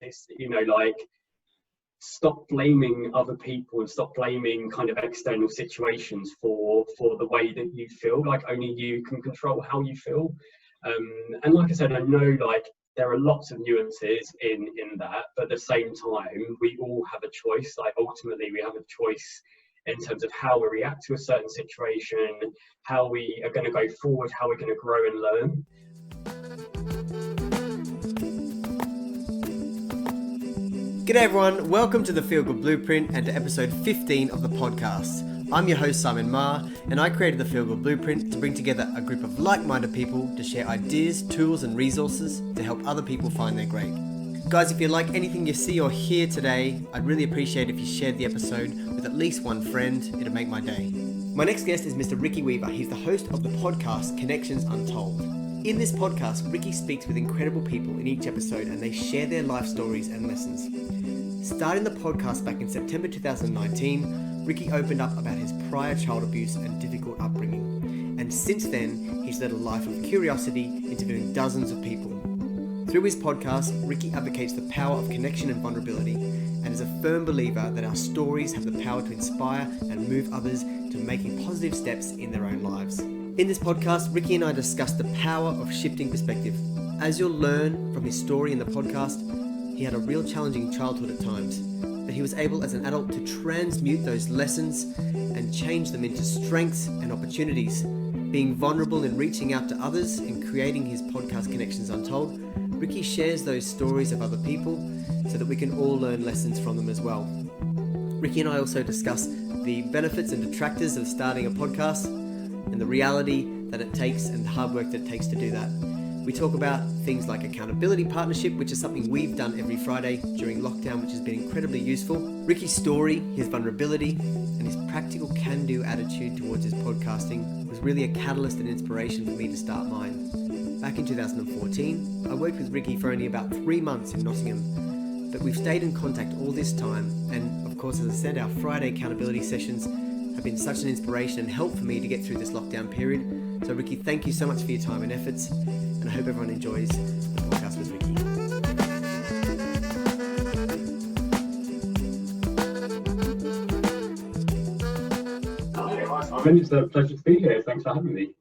It's, you know, like, stop blaming other people and stop blaming kind of external situations for the way that you feel. Like, only you can control how you feel. And like I said, I know, like, there are lots of nuances in that, but at the same time, we all have a choice. Like, ultimately, we have a choice in terms of how we react to a certain situation, how we are going to go forward, how we're going to grow and learn. G'day everyone, welcome to the Feel Good Blueprint and to episode 15 of the podcast. I'm your host Simon Ma, and I created the Feel Good Blueprint to bring together a group of like-minded people to share ideas, tools and resources to help other people find their great. Guys, if you like anything you see or hear today, I'd really appreciate if you shared the episode with at least one friend. It'll make my day. My next guest is Mr. Ricky Weaver. He's the host of the podcast Connections Untold. In this podcast, Ricky speaks with incredible people in each episode and they share their life stories and lessons. Starting the podcast back in September 2019, Ricky opened up about his prior child abuse and difficult upbringing. And since then, he's led a life of curiosity, interviewing dozens of people. Through his podcast, Ricky advocates the power of connection and vulnerability and is a firm believer that our stories have the power to inspire and move others to making positive steps in their own lives. In this podcast, Ricky and I discuss the power of shifting perspective. As you'll learn from his story in the podcast, he had a real challenging childhood at times, but he was able as an adult to transmute those lessons and change them into strengths and opportunities. Being vulnerable in reaching out to others and creating his podcast Connections Untold, Ricky shares those stories of other people so that we can all learn lessons from them as well. Ricky and I also discuss the benefits and detractors of starting a podcast and the reality that it takes and the hard work that it takes to do that. We talk about things like accountability partnership, which is something we've done every Friday during lockdown, which has been incredibly useful. Ricky's story, his vulnerability, and his practical can-do attitude towards his podcasting was really a catalyst and inspiration for me to start mine. Back in 2014, I worked with Ricky for only about 3 months in Nottingham, but we've stayed in contact all this time. And of course, as I said, our Friday accountability sessions have been such an inspiration and help for me to get through this lockdown period. So Ricky, thank you so much for your time and efforts. And I hope everyone enjoys the podcast with Ricky. Hi, Simon. It's a pleasure to be here. Thanks for having me.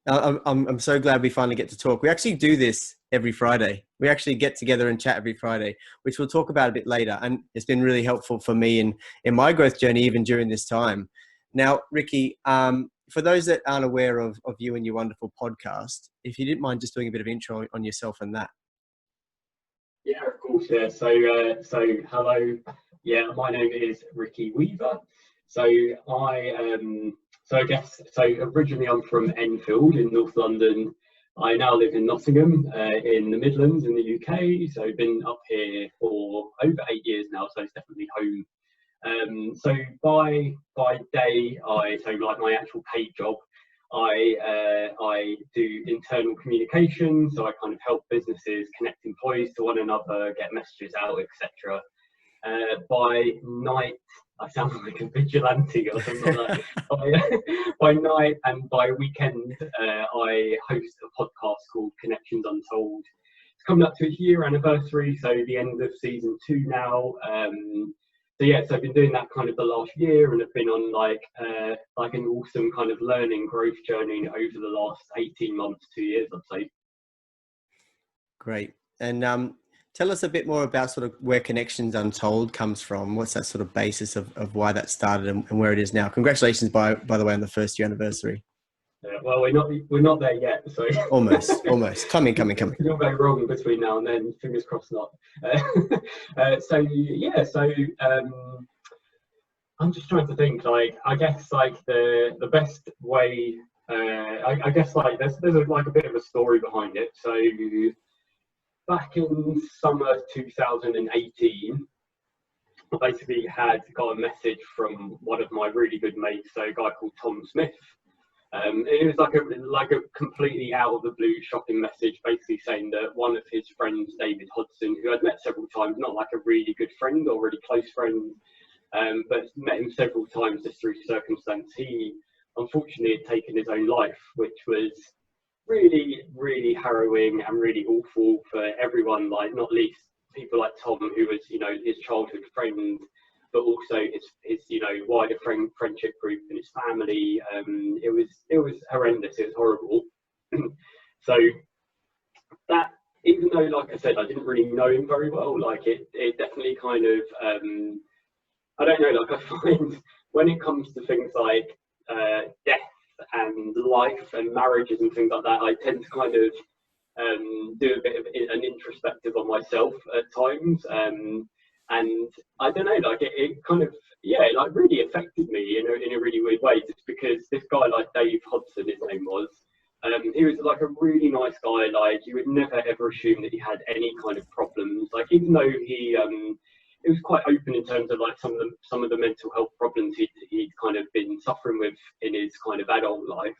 I'm so glad we finally get to talk. We actually do this every Friday. We actually get together and chat every Friday, which we'll talk about a bit later. And it's been really helpful for me in my growth journey, even during this time. Now, Ricky, for those that aren't aware of you and your wonderful podcast, if you didn't mind just doing a bit of intro on yourself and that. Yeah, of course. Yeah. So hello. Yeah, my name is Ricky Weaver. So originally I'm from Enfield in North London. I now live in Nottingham in the Midlands in the UK. So I've been up here for over 8 years now. So it's definitely home. So by day, like my actual paid job, I do internal communication. So I kind of help businesses connect employees to one another, get messages out, etc. By night, I sound like a vigilante or something like that. By night and by weekend, I host a podcast called Connections Untold. It's coming up to its year anniversary, so the end of season 2 now. So I've been doing that kind of the last year, and I've been on like an awesome kind of learning growth journey over the last 18 months, 2 years, I'd say. Great. And tell us a bit more about sort of where Connections Untold comes from. What's that sort of basis of why that started and where it is now? Congratulations, by the way, on the first year anniversary. Well, we're not there yet. So almost coming. It'll go wrong between now and then. Fingers crossed not. I'm just trying to think. Like, I guess like the best way. I guess like there's a bit of a story behind it. So back in summer 2018, I basically got a message from one of my really good mates, so a guy called Tom Smith. It was like a completely out of the blue shocking message, basically saying that one of his friends, David Hodson, who I'd met several times, not like a really good friend or really close friend, but met him several times just through circumstance, he unfortunately had taken his own life, which was really, really harrowing and really awful for everyone, like not least people like Tom, who was, you know, his childhood friend, but also his you know, wider friendship group and his family. It was horrendous. It was horrible. So that, even though, like I said, I didn't really know him very well, like it definitely kind of, I don't know, like I find when it comes to things like death and life and marriages and things like that, I tend to kind of do a bit of an introspective on myself at times. And I don't know, like it kind of, yeah, like really affected me in a really weird way, just because this guy, like Dave Hodson, his name was, he was like a really nice guy. Like you would never ever assume that he had any kind of problems. Like even though it was quite open in terms of like some of the mental health problems he'd kind of been suffering with in his kind of adult life.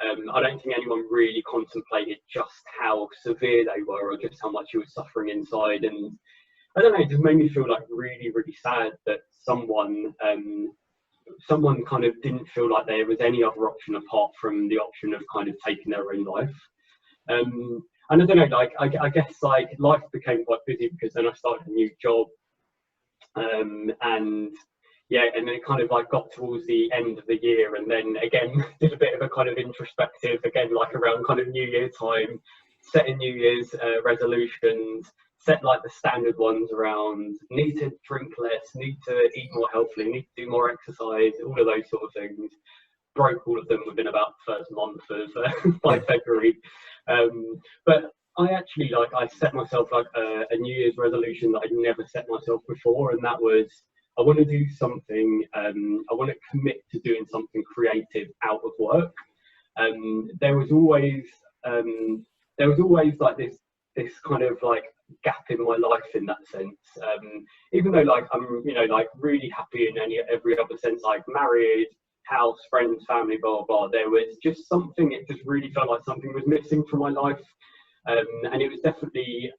I don't think anyone really contemplated just how severe they were or just how much he was suffering inside. And I don't know, it just made me feel like really, really sad that someone kind of didn't feel like there was any other option apart from the option of kind of taking their own life. And I don't know, like I guess like life became quite busy because then I started a new job. And yeah, and then it kind of like got towards the end of the year, and then again did a bit of a kind of introspective again, like around kind of New Year time, setting New Year's resolutions, set like the standard ones around need to drink less, need to eat more healthily, need to do more exercise, all of those sort of things. Broke all of them within about the first month of by February. But I actually, like, I set myself like a New Year's resolution that I'd never set myself before, and that was I want to do something. I want to commit to doing something creative out of work. There was always like this kind of like gap in my life in that sense. Even though like I'm, you know, like really happy in every other sense, like married, house, friends, family, blah blah. There was just something. It just really felt like something was missing from my life. And it was definitely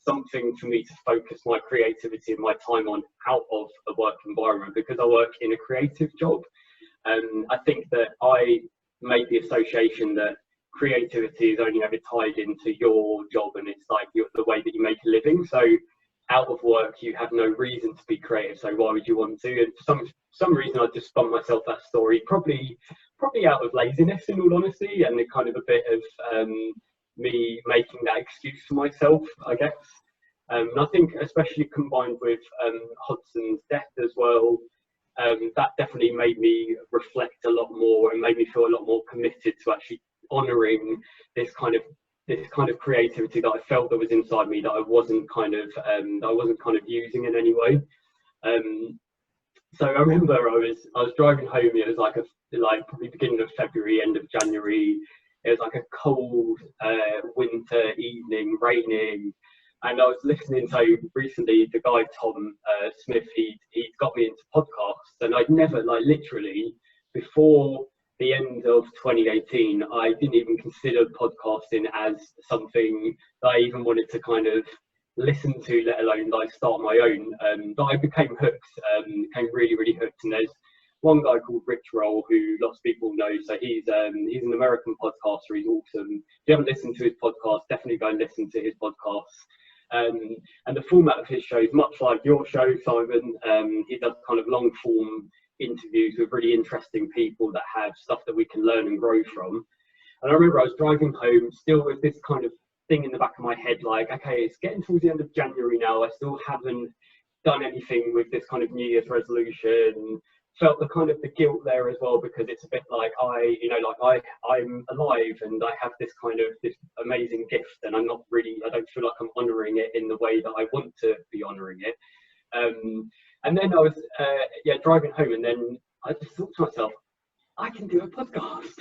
something for me to focus my creativity and my time on out of a work environment, because I work in a creative job. I think that I made the association that creativity is only ever tied into your job, and it's like the way that you make a living. So out of work, you have no reason to be creative. So why would you want to? And for some reason, I just spun myself that story, probably out of laziness, in all honesty, and kind of a bit of me making that excuse for myself, I guess. And I think especially combined with Hodson's death as well, that definitely made me reflect a lot more and made me feel a lot more committed to actually honouring this kind of creativity that I felt that was inside me, that I wasn't kind of using in any way. So I remember I was driving home. It was like probably beginning of February, end of January. It was like a cold winter evening, raining, and I was listening to recently the guy Tom Smith. He'd got me into podcasts, and I'd never, like, literally before the end of 2018, I didn't even consider podcasting as something that I even wanted to kind of listen to, let alone like start my own. But I became hooked, became really, really hooked. And there's one guy called Rich Roll, who lots of people know. So he's an American podcaster. He's awesome. If you haven't listened to his podcast, definitely go and listen to his podcast. And the format of his show is much like your show, Simon. He does kind of long form interviews with really interesting people that have stuff that we can learn and grow from. And I remember I was driving home still with this kind of thing in the back of my head, like, okay, it's getting towards the end of January now. I still haven't done anything with this kind of New Year's resolution. Felt the kind of the guilt there as well, because it's a bit like I'm alive and I have this amazing gift, and I don't feel like I'm honouring it in the way that I want to be honouring it. And then I was driving home, and then I just thought to myself, I can do a podcast.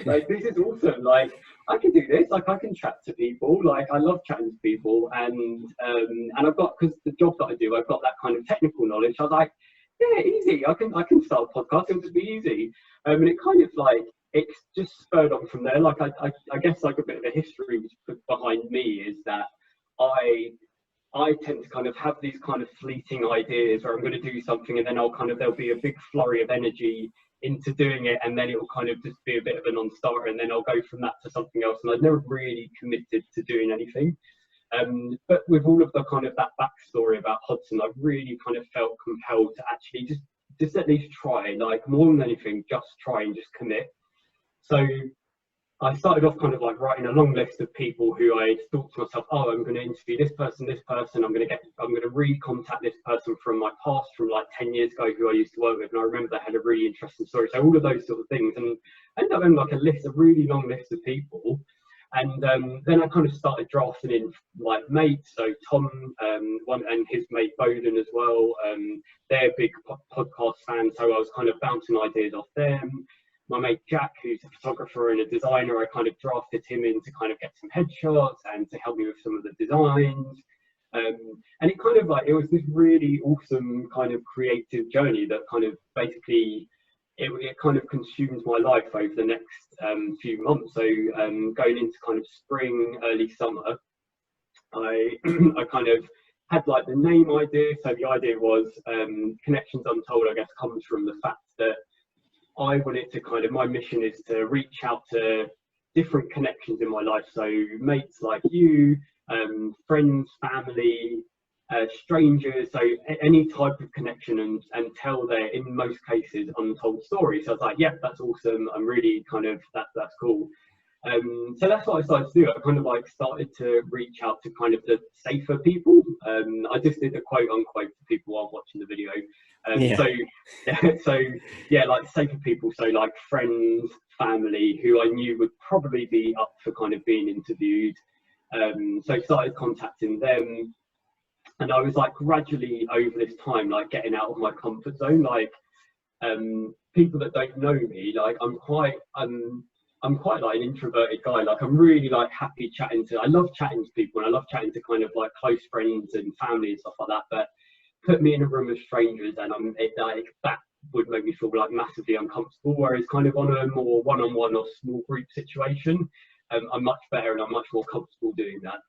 Like, this is awesome. Like, I can do this. Like, I can chat to people. Like, I love chatting to people, and I've got, because the job that I do, I've got that kind of technical knowledge. I was like, yeah, easy. I can start a podcast. It'll just be easy. And it kind of like, it's just spurred on from there. Like, I guess like a bit of a history behind me is that I tend to kind of have these kind of fleeting ideas where I'm going to do something, and then there'll be a big flurry of energy into doing it, and then it will kind of just be a bit of a non-starter, and then I'll go from that to something else, and I've never really committed to doing anything. But with all of the kind of that backstory about Hudson, I really kind of felt compelled to actually just at least try, like more than anything, just try and just commit. So I started off kind of like writing a long list of people who I thought to myself, oh, I'm going to interview this person, I'm going to recontact this person from my past, from like 10 years ago, who I used to work with. And I remember they had a really interesting story. So all of those sort of things, and I ended up having like a really long list of people. And then I kind of started drafting in like mates. So Tom, one, and his mate Bowden as well. They're big podcast fans, so I was kind of bouncing ideas off them. My mate Jack, who's a photographer and a designer, I kind of drafted him in to kind of get some headshots and to help me with some of the designs. And it kind of like, it was this really awesome kind of creative journey that kind of basically, it kind of consumes my life over the next few months. So going into kind of spring, early summer, I kind of had like the name idea. So the idea was Connections Untold, I guess, comes from the fact that I wanted to kind of, my mission is to reach out to different connections in my life. So mates like you, friends, family, strangers, so any type of connection, and tell their, in most cases, untold stories. So I was like, yeah, that's awesome. I'm really kind of, that's cool. So that's what I started to do. I kind of like started to reach out to kind of the safer people. I just did the quote unquote for people while watching the video. So yeah, like safer people. So like friends, family, who I knew would probably be up for kind of being interviewed. So I started contacting them. And I was like gradually over this time, like getting out of my comfort zone. Like people that don't know me, like I'm quite like an introverted guy. Like I'm really like happy chatting to, I love chatting to people, and I love chatting to kind of like close friends and family and stuff like that. But put me in a room of strangers and like that would make me feel like massively uncomfortable. Whereas kind of on a more one-on-one or small group situation, I'm much better and I'm much more comfortable doing that.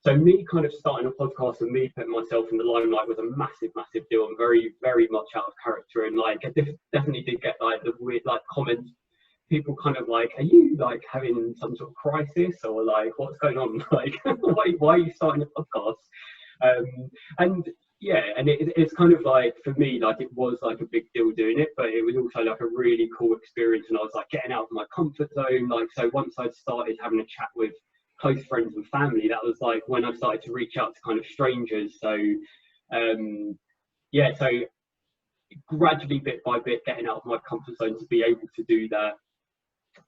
So me kind of starting a podcast and me putting myself in the limelight was a massive deal. I'm very, very much out of character, and like I definitely did get like the weird like comments. People kind of like, are you like having some sort of crisis, or like what's going on? Like why are you starting a podcast? And yeah, and it's kind of like, for me, like it was like a big deal doing it, but it was also like a really cool experience, and I was like getting out of my comfort zone. Like, so once I started having a chat with close friends and family, that was like when I started to reach out to kind of strangers. So yeah, so gradually, bit by bit, getting out of my comfort zone to be able to do that.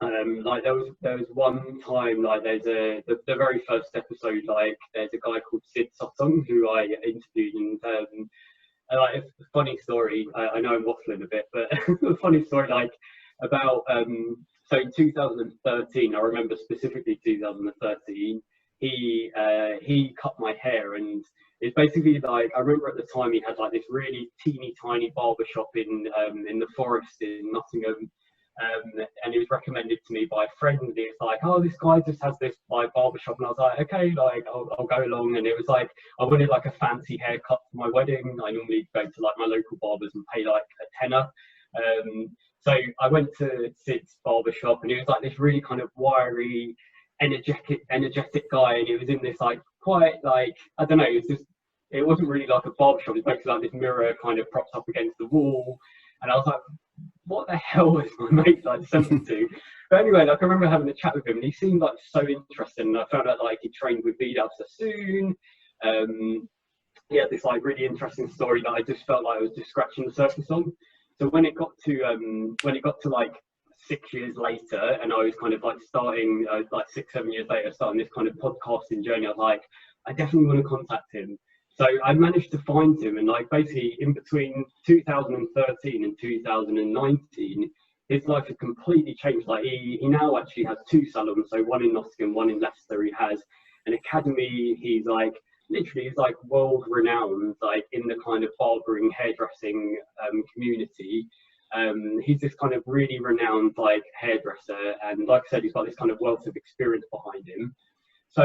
Like there was one time, like there's the very first episode, like there's a guy called Sid Sutton who I interviewed, and like a funny story, I know I'm waffling a bit, but a funny story, like about so in 2013, I remember specifically 2013, he cut my hair, and it's basically like, I remember at the time he had like this really teeny tiny barber shop in the forest in Nottingham. And it was recommended to me by a friend, and he was like, oh, this guy just has this like barbershop, and I was like, okay, like I'll go along. And it was like, I wanted like a fancy haircut for my wedding. I normally go to like my local barbers and pay like a tenner. So I went to Sid's barbershop, and he was like this really kind of wiry, energetic guy, and he was in this like quite like, I don't know, it wasn't really like a barbershop. It's basically like this mirror kind of propped up against the wall, and I was like, what the hell was my mate like sent me to? But anyway, like I remember having a chat with him, and he seemed like so interesting. And I found out like he trained with Vidal Sassoon. He had this like really interesting story that I just felt like I was just scratching the surface on. So when it got to like 6 years later, and I was kind of like starting like 6-7 years later, starting this kind of podcasting journey, I was like, I definitely want to contact him. So I managed to find him, and like basically in between 2013 and 2019, his life had completely changed. Like he now actually has 2 salons, so one in Nottingham, one in Leicester. He has an academy. He's like literally, he's like world renowned, like in the kind of barbering, hairdressing community. He's this kind of really renowned like hairdresser, and like I said, he's got this kind of wealth of experience behind him. So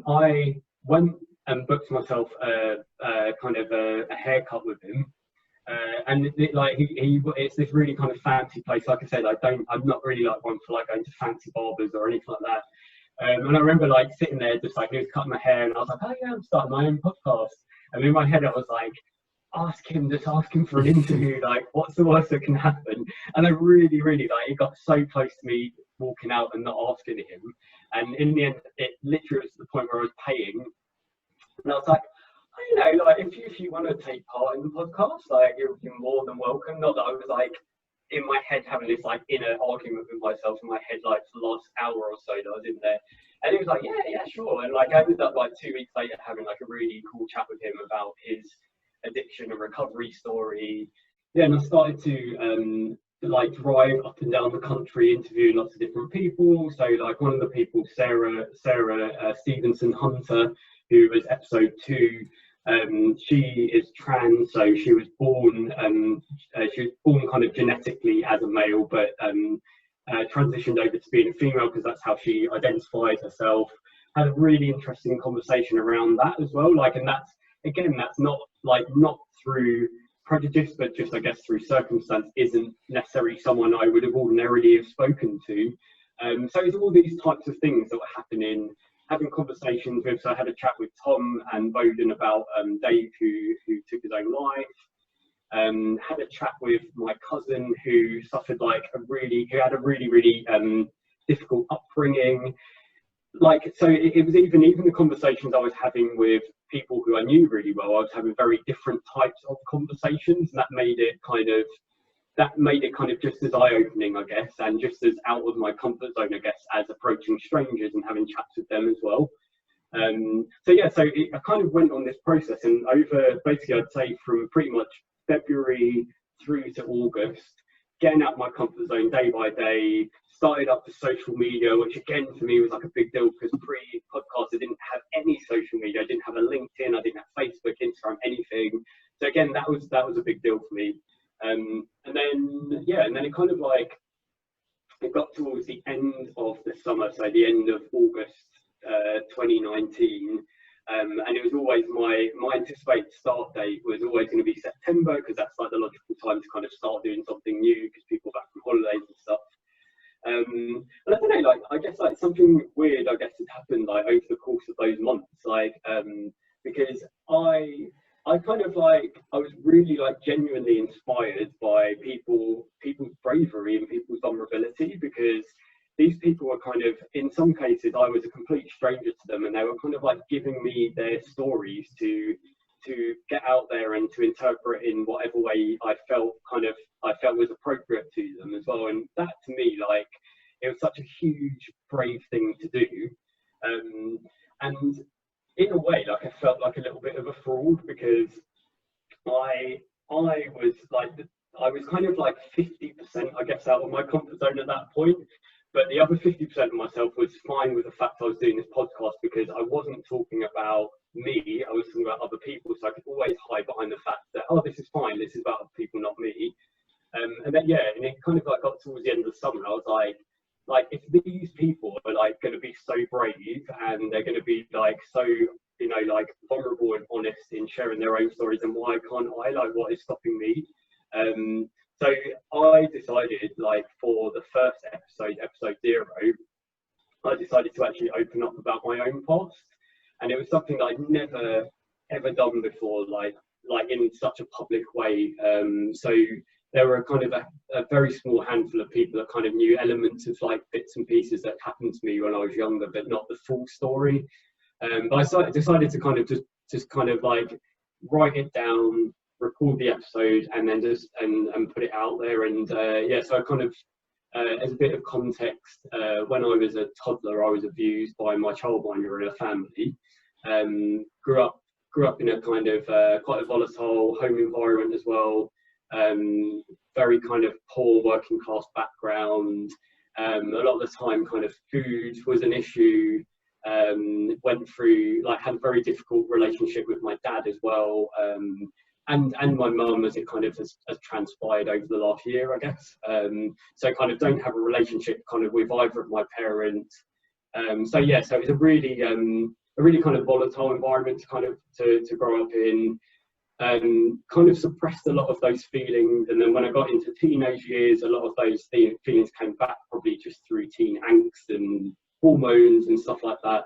I went and booked myself kind of a haircut with him, and it's this really kind of fancy place. Like I said, I'm not really like one for like going to fancy barbers or anything like that. And I remember like sitting there, just like he was cutting my hair, and I was like, oh yeah, I'm starting my own podcast. And in my head, I was like, just ask him for an interview. Like, what's the worst that can happen? And I really, really like, it got so close to me walking out and not asking him. And in the end, it literally was to the point where I was paying, and I was like, you know, like if you want to take part in the podcast, like you're more than welcome. Not that I was like in my head having this like inner argument with myself in my head like for the last hour or so that I was in there. And he was like, yeah, sure. And like I ended up like 2 weeks later having like a really cool chat with him about his addiction and recovery story. Yeah, and I started to like drive up and down the country interviewing lots of different people. So like one of the people, Sarah Stevenson Hunter, who was episode 2. She is trans, so she was born kind of genetically as a male, but transitioned over to being a female because that's how she identifies herself. Had a really interesting conversation around that as well. Like, and that's not through prejudice, but just I guess through circumstance. Isn't necessarily someone I would have ordinarily have spoken to. So it's all these types of things that were happening. Having conversations with, so I had a chat with Tom and Bowden about Dave, who took his own life. Had a chat with my cousin who suffered who had a really difficult upbringing. Like, so it was even the conversations I was having with people who I knew really well, I was having very different types of conversations, and that made it kind of just as eye-opening, I guess, and just as out of my comfort zone, I guess, as approaching strangers and having chats with them as well. So I kind of went on this process, and over basically I'd say from pretty much February through to August, getting out of my comfort zone day by day, started up the social media, which again for me was like a big deal because pre-podcast I didn't have any social media. I didn't have a LinkedIn, I didn't have Facebook, Instagram, anything. So again, that was a big deal for me. And then it kind of like, it got towards the end of the summer, so the end of August 2019, and it was always my anticipated start date was always going to be September, because that's like the logical time to kind of start doing something new because people are back from holidays and stuff. And I don't know, like I guess like something weird I guess had happened like over the course of those months, like because I kind of like, I was really like genuinely inspired by people's bravery and people's vulnerability, because these people were kind of, in some cases, I was a complete stranger to them, and they were kind of like giving me their stories to get out there and to interpret in whatever way I felt was appropriate to them as well. And that to me, like, it was such a huge, brave thing to do. And in a way, like, I felt like a little bit of a fraud, because I was kind of like 50%, I guess, out of my comfort zone at that point. But the other 50% of myself was fine with the fact I was doing this podcast, because I wasn't talking about me, I was talking about other people. So I could always hide behind the fact that, oh, this is fine, this is about other people, not me. And then, and it kind of like got towards the end of the summer, I was like, if these people are like going to be so brave, and they're going to be like so, you know, like vulnerable and honest in sharing their own stories, and why can't I? Like, what is stopping me? So I decided, like, for the first episode 0, I decided to actually open up about my own past, and it was something that I'd never ever done before, like in such a public way. So there were kind of a very small handful of people that kind of knew elements of like bits and pieces that happened to me when I was younger, but not the full story. But I decided to kind of just kind of like write it down, record the episode, and then just and put it out there. And so I kind of, as a bit of context, when I was a toddler, I was abused by my childminder in a family. Grew up in a kind of quite a volatile home environment as well. Very kind of poor working class background. A lot of the time, kind of food was an issue. Went through, like, had a very difficult relationship with my dad as well. And my mum, as it kind of has transpired over the last year, I guess. So kind of don't have a relationship kind of with either of my parents. So it was a really kind of volatile environment to kind of to grow up in. Kind of suppressed a lot of those feelings, and then when I got into teenage years, a lot of those feelings came back, probably just through teen angst and hormones and stuff like that.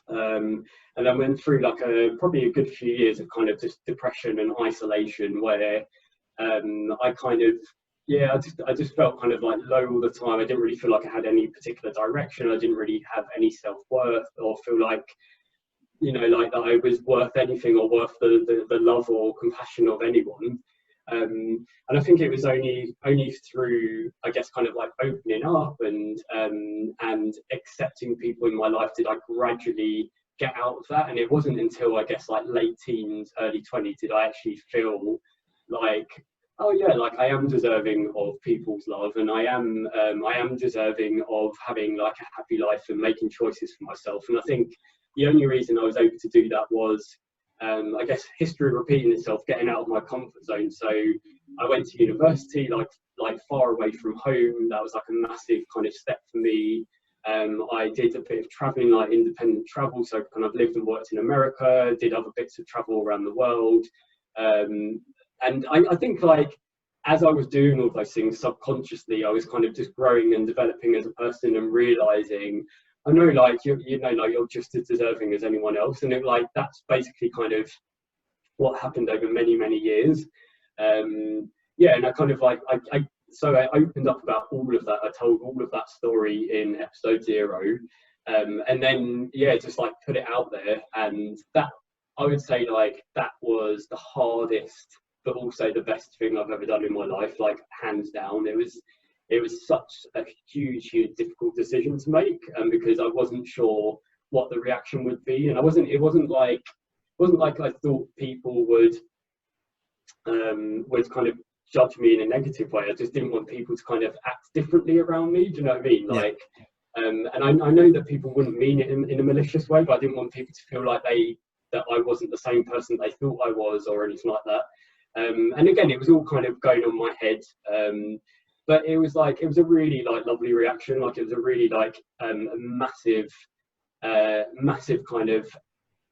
And then went through like probably a good few years of kind of just depression and isolation, where I kind of, yeah, I just felt kind of like low all the time. I didn't really feel like I had any particular direction. I didn't really have any self-worth, or feel like, you know, like that I was worth anything, or worth the love or compassion of anyone. And I think it was only through, I guess, kind of like opening up and accepting people in my life did I gradually get out of that. And it wasn't until, I guess, like late teens, early 20s did I actually feel like, oh yeah, like I am deserving of people's love, and I am deserving of having like a happy life and making choices for myself. And I think the only reason I was able to do that was, I guess, history repeating itself, getting out of my comfort zone. So I went to university, like far away from home. That was like a massive kind of step for me. I did a bit of traveling, like independent travel. So kind of lived and worked in America, did other bits of travel around the world. And I think, like, as I was doing all those things subconsciously, I was kind of just growing and developing as a person, and realizing, I know, like, you know, like, you're just as deserving as anyone else. And it, like, that's basically kind of what happened over many, many years. Yeah, and I kind of like, so I opened up about all of that. I told all of that story in episode 0. And then, yeah, just like put it out there. And that, I would say, like, that was the hardest, but also the best thing I've ever done in my life, like, hands down. It was such a huge difficult decision to make, because I wasn't sure what the reaction would be, and it wasn't like I thought people would kind of judge me in a negative way. I just didn't want people to kind of act differently around me. Do you know what I mean? Yeah. Like, and I know that people wouldn't mean it in a malicious way, but I didn't want people to feel like that I wasn't the same person they thought I was, or anything like that. And again, it was all kind of going on my head. But it was a really, like, lovely reaction. Like, it was a really, like, a massive kind of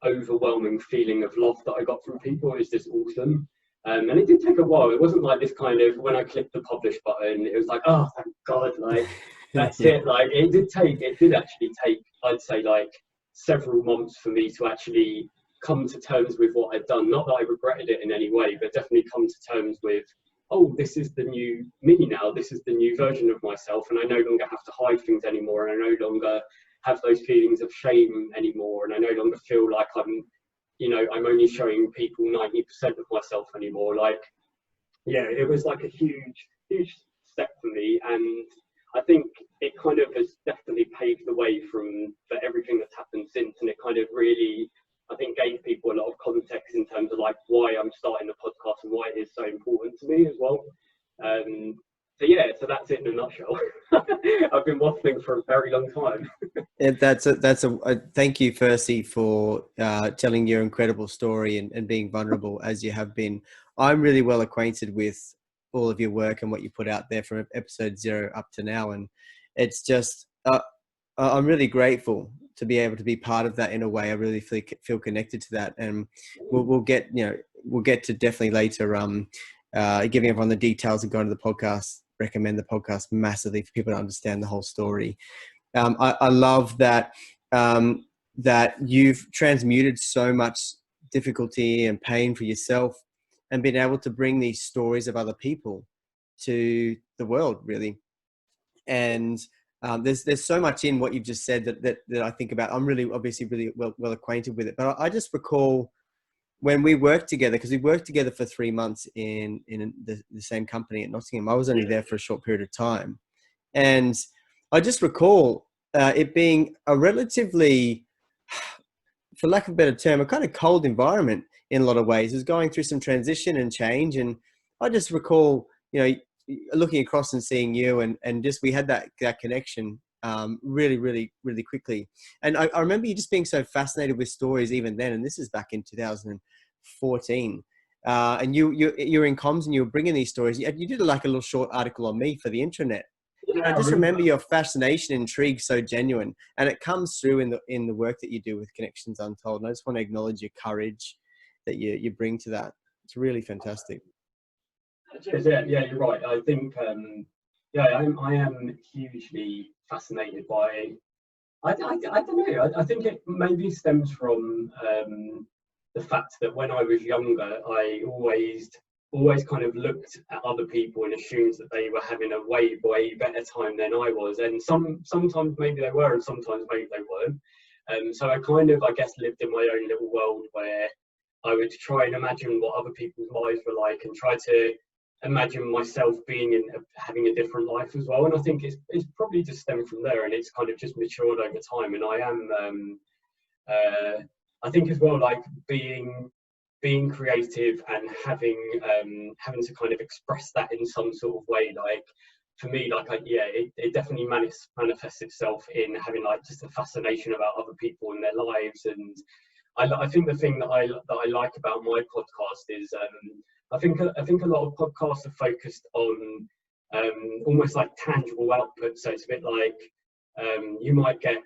overwhelming feeling of love that I got from people. It was just awesome. And it did take a while. It wasn't like this kind of, when I clicked the publish button, it was like, oh, thank God, like, that's it. Like, it did actually take, I'd say, like, several months for me to actually come to terms with what I'd done. Not that I regretted it in any way, but definitely come to terms with, oh, this is the new me now. This is the new version of myself, and I no longer have to hide things anymore, and I no longer have those feelings of shame anymore, and I no longer feel like I'm only showing people 90% of myself anymore. Like, yeah, it was like a huge step for me, and I think it kind of has definitely paved the way for everything that's happened since, and it kind of really, I think, gave people a lot of context in terms of, like, why I'm starting the podcast and why it is so important to me as well. So yeah, so that's it in a nutshell. I've been waffling for a very long time. That's a thank you, firstly, for telling your incredible story and being vulnerable as you have been. I'm really well acquainted with all of your work and what you put out there from episode 0 up to now, and it's just I'm really grateful to be able to be part of that in a way. I really feel connected to that, and we'll get to definitely later giving everyone the details and going to the podcast. Recommend the podcast massively for people to understand the whole story. I love that that you've transmuted so much difficulty and pain for yourself, and been able to bring these stories of other people to the world, really. And there's so much in what you've just said that I think about. I'm really, obviously, really well acquainted with it, but I just recall when we worked together, because we worked together for 3 months in the same company at Nottingham. I was only there for a short period of time, and I just recall it being a relatively, for lack of a better term, a kind of cold environment in a lot of ways. It was going through some transition and change, and I just recall, looking across and seeing you, and just we had that connection really, really, really quickly. And I remember you just being so fascinated with stories even then, and this is back in 2014. And you're in comms, and you were bringing these stories. You did like a little short article on me for the intranet. Yeah, I just remember your fascination and intrigue so genuine, and it comes through in the work that you do with Connections Untold. And I just want to acknowledge your courage that you bring to that. It's really fantastic. Yeah, you're right. I think, I am hugely fascinated by I don't know. I think it maybe stems from the fact that when I was younger, I always kind of looked at other people and assumed that they were having a way better time than I was, and sometimes maybe they were, and sometimes maybe they weren't. So I kind of, I guess, lived in my own little world where I would try and imagine what other people's lives were like, and try to imagine myself being having a different life as well. And I think it's probably just stemmed from there, and it's kind of just matured over time. And I am, I think as well, like being creative and having to kind of express that in some sort of way. Like for me, like it definitely manifests itself in having like just a fascination about other people and their lives. And I think the thing that I like about my podcast is I think a lot of podcasts are focused on almost like tangible output. So it's a bit like you might get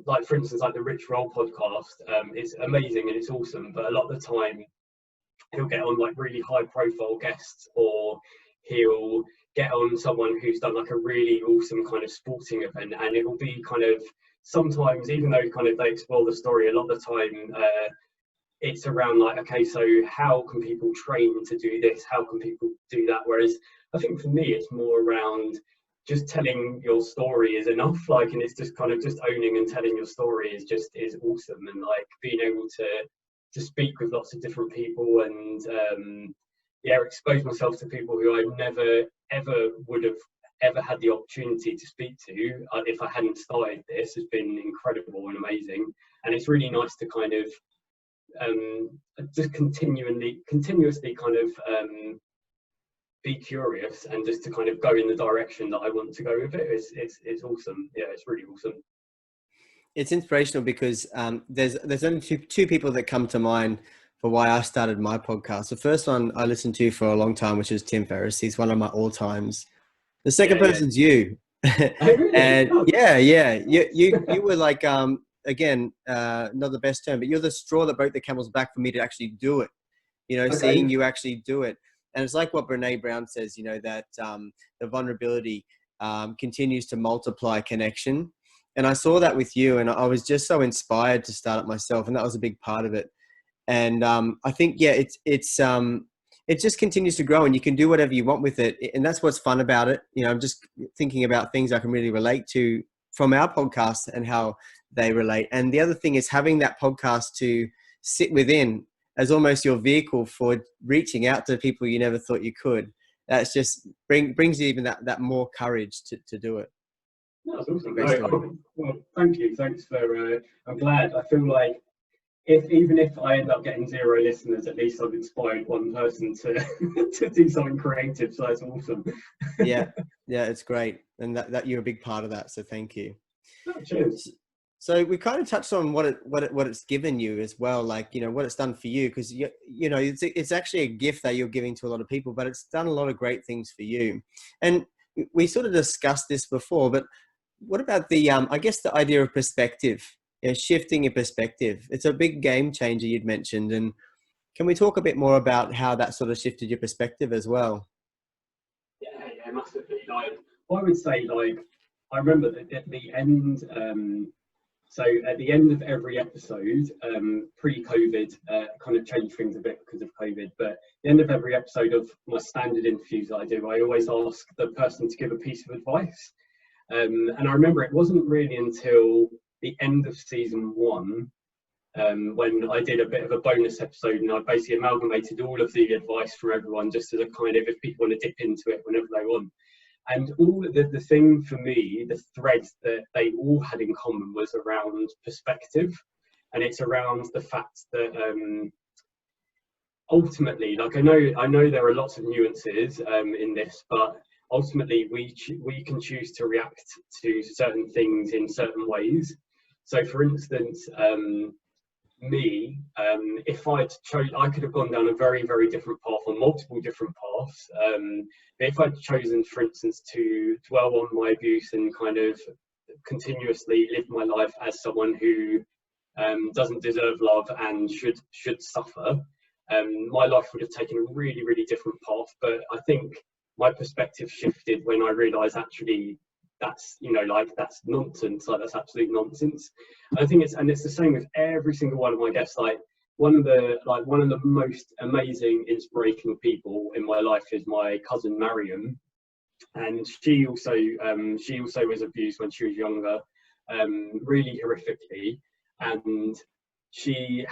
like, for instance, like the Rich Roll podcast is amazing and it's awesome, but a lot of the time he'll get on like really high profile guests, or he'll get on someone who's done like a really awesome kind of sporting event, and it will be kind of, sometimes, even though kind of they explore the story, a lot of the time it's around like, okay, so how can people train to do this? How can people do that? Whereas I think for me, it's more around just telling your story is enough. Like, and it's just kind of just owning and telling your story is awesome. And like being able to speak with lots of different people and expose myself to people who I never ever would have ever had the opportunity to speak to if I hadn't started this, has been incredible and amazing. And it's really nice to kind of just continuously kind of be curious, and just to kind of go in the direction that I want to go with it. It's awesome. Yeah, it's really awesome. It's inspirational because there's only two people that come to mind for why I started my podcast. The first one I listened to for a long time, which is Tim Ferriss. He's one of my all times. The second person's you. Oh, really? And you were like again, not the best term, but you're the straw that broke the camel's back for me to actually do it. You know, seeing you actually do it. And it's like what Brene Brown says, you know, that the vulnerability continues to multiply connection. And I saw that with you, and I was just so inspired to start it myself, and that was a big part of it. And I think, it just continues to grow, and you can do whatever you want with it. And that's what's fun about it. You know, I'm just thinking about things I can really relate to from our podcast and how they relate. And the other thing is having that podcast to sit within as almost your vehicle for reaching out to people you never thought you could. That's just brings you even that more courage to do it. That's awesome. Well, thank you. Thanks for, I'm glad. I feel like even if I end up getting 0 listeners, at least I've inspired one person to do something creative. So that's awesome. Yeah, it's great. And that you're a big part of that. So thank you. Oh, cheers. So we kind of touched on what it's given you as well, like, you know, what it's done for you, because you know it's actually a gift that you're giving to a lot of people, but it's done a lot of great things for you. And we sort of discussed this before, but what about the I guess the idea of perspective, you know, shifting your perspective? It's a big game changer you'd mentioned, and can we talk a bit more about how that sort of shifted your perspective as well? Yeah, massively. Like, I would say, like, I remember that at the end. So at the end of every episode, pre-COVID, kind of changed things a bit because of COVID, but at the end of every episode of my standard interviews that I do, I always ask the person to give a piece of advice. And I remember it wasn't really until the end of season 1, when I did a bit of a bonus episode, and I basically amalgamated all of the advice from everyone, just as a kind of, if people want to dip into it whenever they want. And all the thing for me, the thread that they all had in common was around perspective. And it's around the fact that ultimately, like, I know there are lots of nuances in this, but ultimately we can choose to react to certain things in certain ways. So for instance, me, if I could have gone down a very, very different path, or multiple different paths. But if I'd chosen, for instance, to dwell on my abuse and kind of continuously live my life as someone who doesn't deserve love and should suffer, my life would have taken a really, really different path. But I think my perspective shifted when I realised, actually, that's, you know, like that's nonsense, like that's absolute nonsense. I think it's the same with every single one of my guests. Like one of the most amazing inspirational people in my life is my cousin Mariam, and she also was abused when she was younger, really horrifically, and she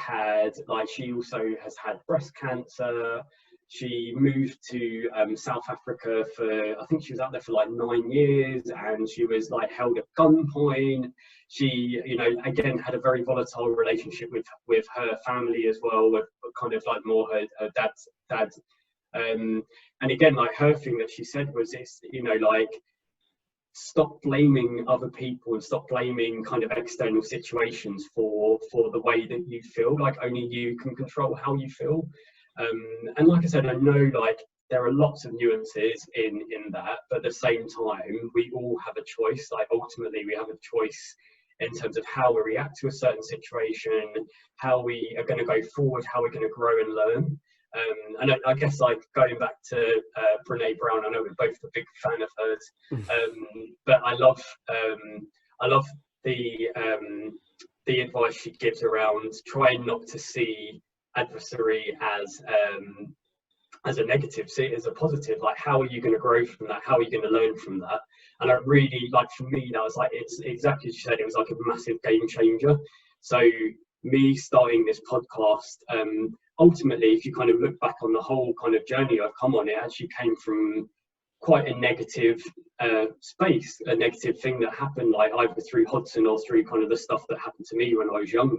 also has had breast cancer. She moved to South Africa for, I think she was out there for like 9 years, and she was like held at gunpoint. She, you know, again had a very volatile relationship with her family as well, with kind of like more her dad. And again, like her thing that she said was, it's, you know, like, stop blaming other people and stop blaming kind of external situations for the way that you feel. Like only you can control how you feel. And like I said, I know like there are lots of nuances in that, but at the same time, we all have a choice. Like ultimately, we have a choice in terms of how we react to a certain situation, how we are going to go forward, how we're going to grow and learn. And I guess like going back to Brene Brown, I know we're both a big fan of hers, but I love the advice she gives around trying not to see adversary as a negative, see it as a positive. Like, how are you going to grow from that? How are you going to learn from that? And I really, like, for me, that was like, it's exactly as you said, it was like a massive game changer. So me starting this podcast, ultimately, if you kind of look back on the whole kind of journey I've come on, it actually came from quite a negative space, a negative thing that happened, like either through Hodson or through kind of the stuff that happened to me when I was younger.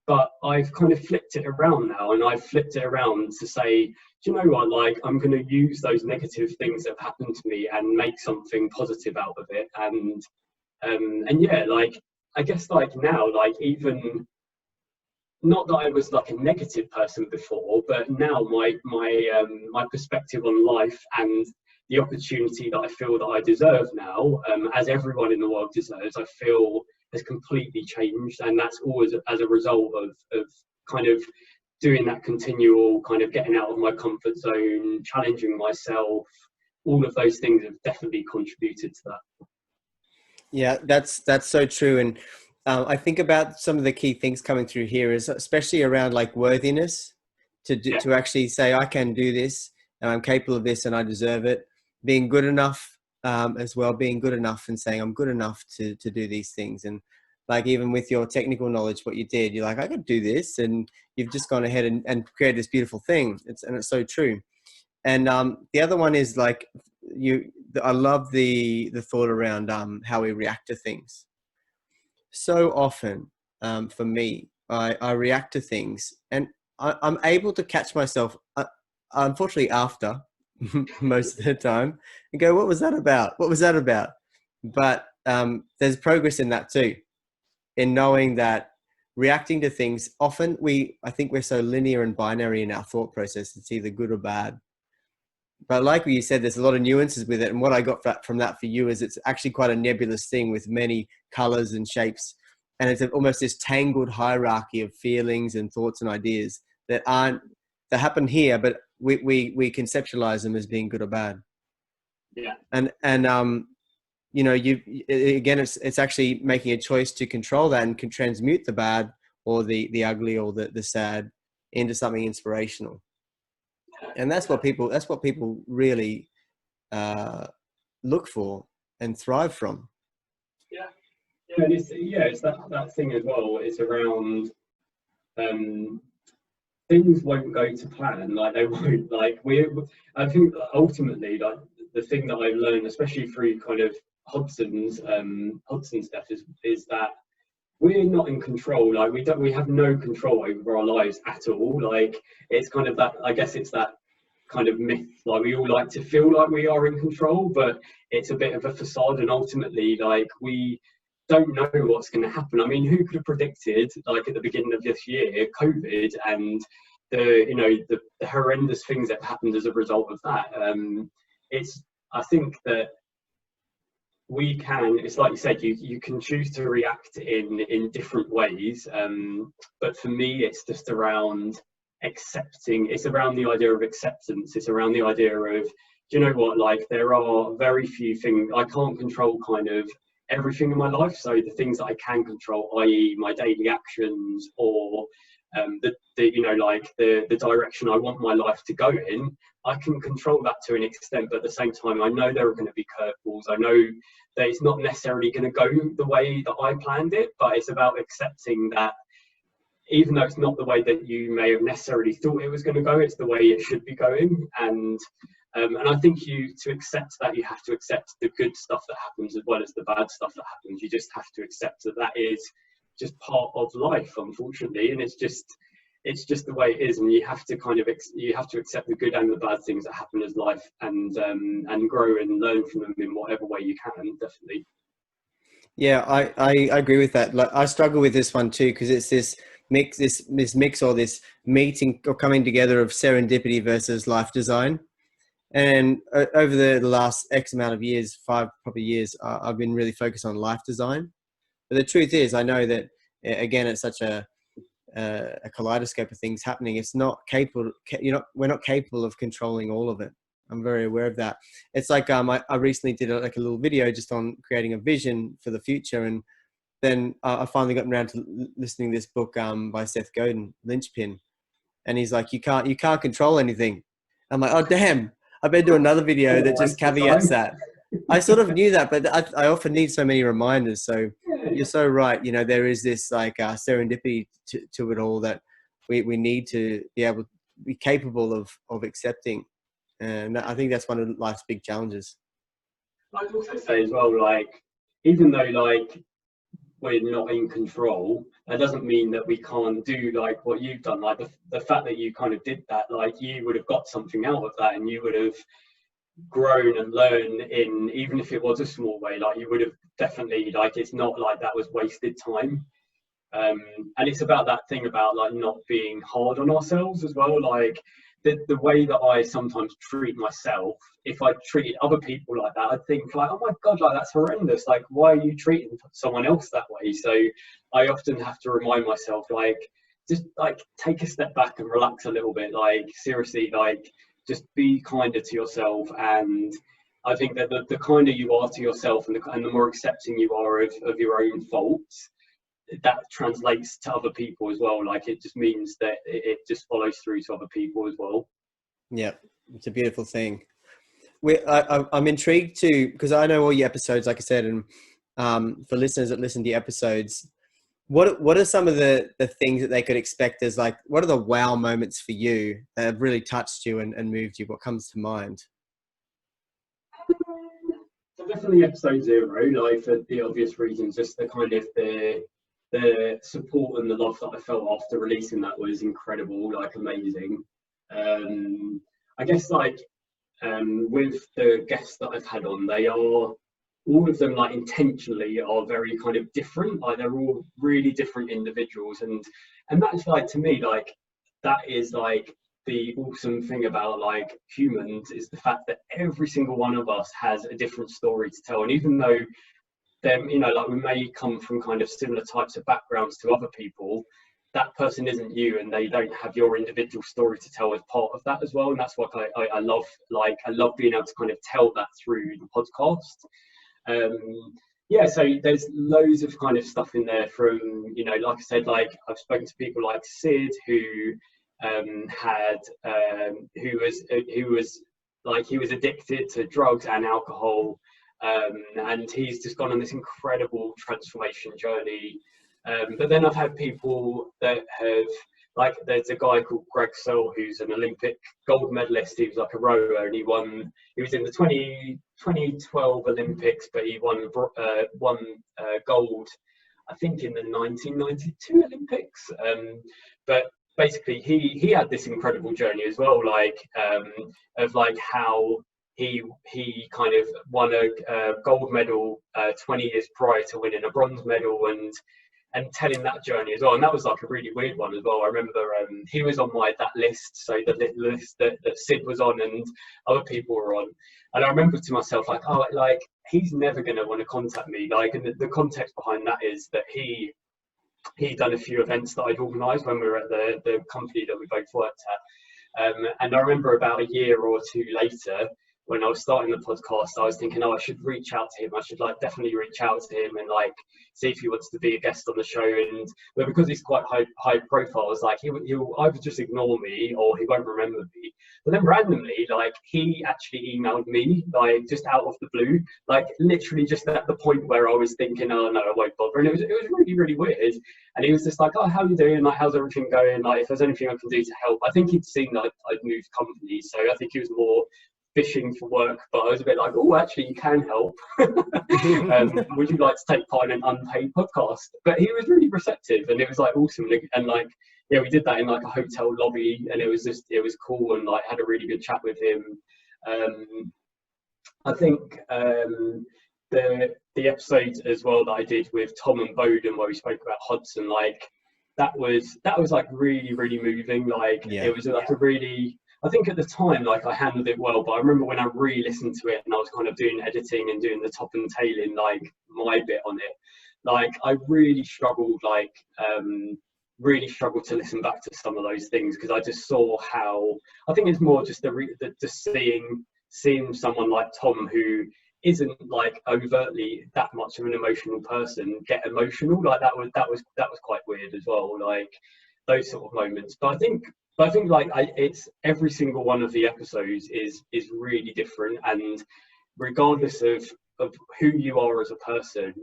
But I've kind of flipped it around now, and I've flipped it around to say, do you know what, like, I'm going to use those negative things that have happened to me and make something positive out of it. And yeah, like, I guess like now, like, even not that I was like a negative person before, but now my perspective on life and the opportunity that I feel that I deserve now, as everyone in the world deserves, I feel has completely changed. And that's always as a result of kind of doing that continual kind of getting out of my comfort zone, challenging myself. All of those things have definitely contributed to that. Yeah, that's so true. And I think about some of the key things coming through here is especially around like worthiness, to actually say, I can do this and I'm capable of this and I deserve it. Being good enough as well, being good enough and saying I'm good enough to do these things. And like, even with your technical knowledge, what you did, you're like, I could do this. And you've just gone ahead and created this beautiful thing. It's so true. And the other one is like, I love the thought around how we react to things. So often for me, I react to things and I'm able to catch myself, unfortunately, after most of the time, and go, what was that about? What was that about? But there's progress in that too, in knowing that reacting to things, often I think we're so linear and binary in our thought process. It's either good or bad. But like you said, there's a lot of nuances with it. And what I got from that for you is it's actually quite a nebulous thing with many colors and shapes. And it's almost this tangled hierarchy of feelings and thoughts and ideas that happen here, but we conceptualize them as being good or bad. Yeah. And you know, again, it's actually making a choice to control that and can transmute the bad or the ugly or the sad into something inspirational. And that's what people really look for and thrive from. Yeah, and it's that thing as well. It's around things won't go to plan, like they won't. Like I think ultimately, like the thing that I've learned, especially through kind of Hodson's stuff, is that we're not in control. Like we have no control over our lives at all. Like it's kind of that, I guess it's that kind of myth, like we all like to feel like we are in control, but it's a bit of a facade, and ultimately, like, we don't know what's going to happen. I mean, who could have predicted, like, at the beginning of this year, COVID and the horrendous things that happened as a result of that? I think that it's like you said, you can choose to react in different ways, but for me it's just around accepting. It's around the idea of acceptance. It's around the idea of do you know what, like there are very few things I can't control, kind of everything in my life. So the things that I can control, i.e. my daily actions, or the you know, like the direction I want my life to go in, I can control that to an extent. But at the same time, I know there are going to be curveballs. I know that it's not necessarily going to go the way that I planned it, but it's about accepting that even though it's not the way that you may have necessarily thought it was going to go, it's the way it should be going. And I think to accept that, you have to accept the good stuff that happens as well as the bad stuff that happens. You just have to accept that that is just part of life, unfortunately, and it's just the way it is. And you have to you have to accept the good and the bad things that happen as life, and grow and learn from them in whatever way you can. Definitely. Yeah, I agree with that. Like, I struggle with this one too, because it's this mix or this meeting or coming together of serendipity versus life design. And over the last X amount of years, 5 probably years, I've been really focused on life design. But the truth is, I know that, again, it's such a kaleidoscope of things happening. It's not capable, we're not capable of controlling all of it. I'm very aware of that. It's like I recently did like a little video just on creating a vision for the future, and then I finally got around to listening to this book by Seth Godin, Linchpin, and he's like, you can't control anything. I'm like, oh damn, I better do another video that just caveats that. I sort of knew that, but I often need so many reminders. So you're so right. You know, there is this like serendipity to it all that we need to be able to be capable of accepting. And I think that's one of life's big challenges. I'd also say as well, like, even though like we're not in control, that doesn't mean that we can't do like what you've done. Like the fact that you kind of did that, like you would have got something out of that, and you would have grown and learned in, even if it was a small way, like you would have definitely, like, it's not like that was wasted time. And it's about that thing about like not being hard on ourselves as well. Like the way that I sometimes treat myself, if I treated other people like that, I'd think like, oh my God, like that's horrendous. Like, why are you treating someone else that way? So I often have to remind myself, like, just like take a step back and relax a little bit. Like seriously, like just be kinder to yourself. And I think that the kinder you are to yourself, and the more accepting you are of your own faults, that translates to other people as well. Like it just means that it just follows through to other people as well. Yeah, it's a beautiful thing. I'm intrigued too, because I know all your episodes, like I said, and for listeners that listen to your episodes, what are some of the things that they could expect as, like, what are the wow moments for you that have really touched you and moved you? What comes to mind? So definitely episode 0, like for the obvious reasons, just the kind of the support and the love that I felt after releasing that was incredible, like amazing. I guess like with the guests that I've had on, they are all of them, like, intentionally are very kind of different. Like they're all really different individuals, and that's like, to me, like that is like the awesome thing about like humans, is the fact that every single one of us has a different story to tell. And even though them, you know, like we may come from kind of similar types of backgrounds to other people, that person isn't you, and they don't have your individual story to tell as part of that as well. And that's what I love. Like I love being able to kind of tell that through the podcast. Yeah, so there's loads of kind of stuff in there from, you know, like I said, like I've spoken to people like Sid, who was like, he was addicted to drugs and alcohol, and he's just gone on this incredible transformation journey. But then I've had people that have, like, there's a guy called Greg Searle, who's an Olympic gold medalist. He was like a rower, and he was in the 2012 Olympics, but he won gold, I think, in the 1992 Olympics. But basically he had this incredible journey as well, like of like how he kind of won a gold medal 20 years prior to winning a bronze medal, and telling that journey as well. And that was like a really weird one as well. I remember he was on that list, so the list that Sid was on and other people were on. And I remember to myself, like, oh, like he's never going to want to contact me. Like, and the context behind that is that he'd done a few events that I'd organised when we were at the company that we both worked at. And I remember about a year or two later, when I was starting the podcast, I was thinking, oh, I should reach out to him. I should like definitely reach out to him and like see if he wants to be a guest on the show. And but because he's quite high profile, I was like, he'll either just ignore me or he won't remember me. But then randomly, like he actually emailed me, like just out of the blue, like literally just at the point where I was thinking, oh no, I won't bother. And it was really, really weird. And he was just like, oh, how you doing? Like, how's everything going? Like, if there's anything I can do to help. I think he'd seen that I'd moved companies, so I think he was more fishing for work, but I was a bit like, oh, actually, you can help. Would you like to take part in an unpaid podcast? But he was really receptive, and it was like awesome. And like, yeah, we did that in like a hotel lobby, and it was cool, and like had a really good chat with him. I think the episode as well that I did with Tom and Bowden, where we spoke about Hodson, like that was like really, really moving. Like it was like a really, I think at the time, like I handled it well, but I remember when I re-listened to it and I was kind of doing editing and doing the top and tailing, like my bit on it, like I really struggled to listen back to some of those things, because I just saw how, I think it's more just just seeing someone like Tom, who isn't like overtly that much of an emotional person, get emotional. Like that was quite weird as well, like those sort of moments. But I think like it's every single one of the episodes is really different, and regardless of who you are as a person,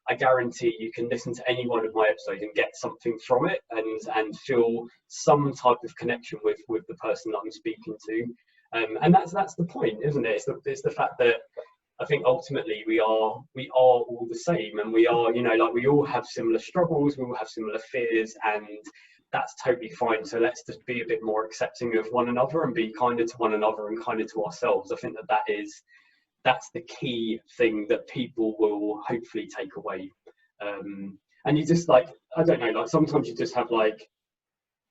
I guarantee you can listen to any one of my episodes and get something from it, and feel some type of connection with the person that I'm speaking to, and that's the point, isn't it? It's the fact that I think ultimately we are all the same, and we are, you know, like we all have similar struggles, we all have similar fears, and that's totally fine. So let's just be a bit more accepting of one another and be kinder to one another and kinder to ourselves. I think that's the key thing that people will hopefully take away. And you just like, I don't know, like sometimes you just have like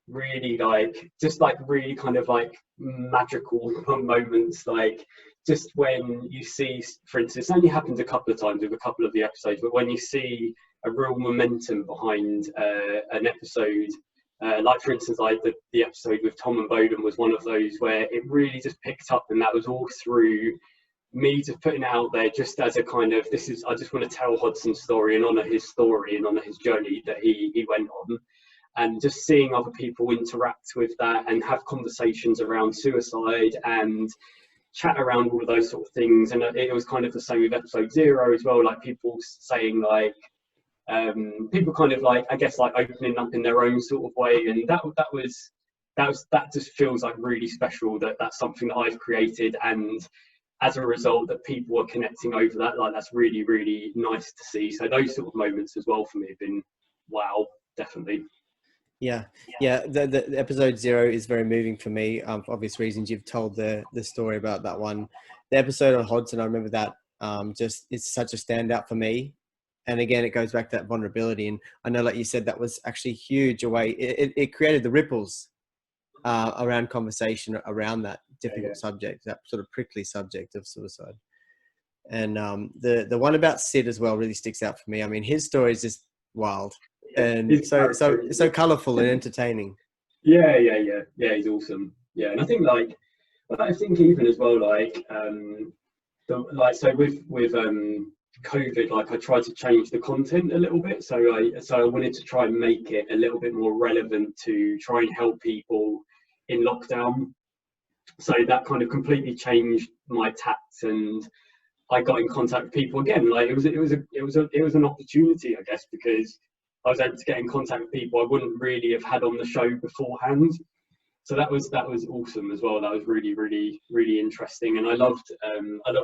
really like, just like really kind of like magical moments, like just when you see, for instance, it only happened a couple of times with a couple of the episodes, but when you see a real momentum behind an episode, like for instance, like the episode with Tom and Bowden was one of those where it really just picked up, and that was all through me just putting it out there just as a kind of, I just want to tell Hodson's story and honour his story and honour his journey that he went on, and just seeing other people interact with that and have conversations around suicide and chat around all of those sort of things. And it was kind of the same with episode 0 as well, like people saying like, people kind of like, I guess, like opening up in their own sort of way, and that just feels like really special, that that's something that I've created, and as a result that people are connecting over that, like that's really, really nice to see. So those sort of moments as well for me have been wow, definitely. Yeah. The episode 0 is very moving for me, for obvious reasons. You've told the story about that one. The episode on Hodson, I remember that, just it's such a standout for me. And again, it goes back to that vulnerability. And I know, like you said, that was actually huge away. It created the ripples around conversation around that difficult subject, that sort of prickly subject of suicide. And the one about Sid as well really sticks out for me. I mean, his story is just wild and so colourful and entertaining. Yeah, he's awesome. Yeah, and I think even as well, like so with COVID, like I tried to change the content a little bit, so I wanted to try and make it a little bit more relevant to try and help people in lockdown. So that kind of completely changed my tact, and I got in contact with people again. Like it was an opportunity, I guess, because I was able to get in contact with people I wouldn't really have had on the show beforehand. So that was awesome as well. That was really, really, really interesting, and I loved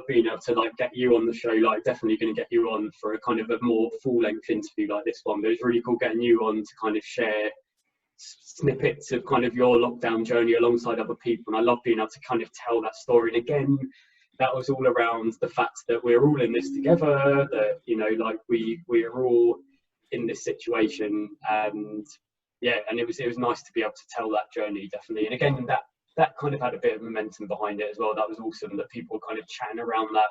being able to like get you on the show. Like definitely going to get you on for a kind of a more full length interview like this one. But it was really cool getting you on to kind of share snippets of kind of your lockdown journey alongside other people. And I love being able to kind of tell that story. And again, that was all around the fact that we're all in this together. That, you know, like we're all in this situation, and yeah, and it was nice to be able to tell that journey, definitely. And again, that kind of had a bit of momentum behind it as well. That was awesome, that people were kind of chatting around that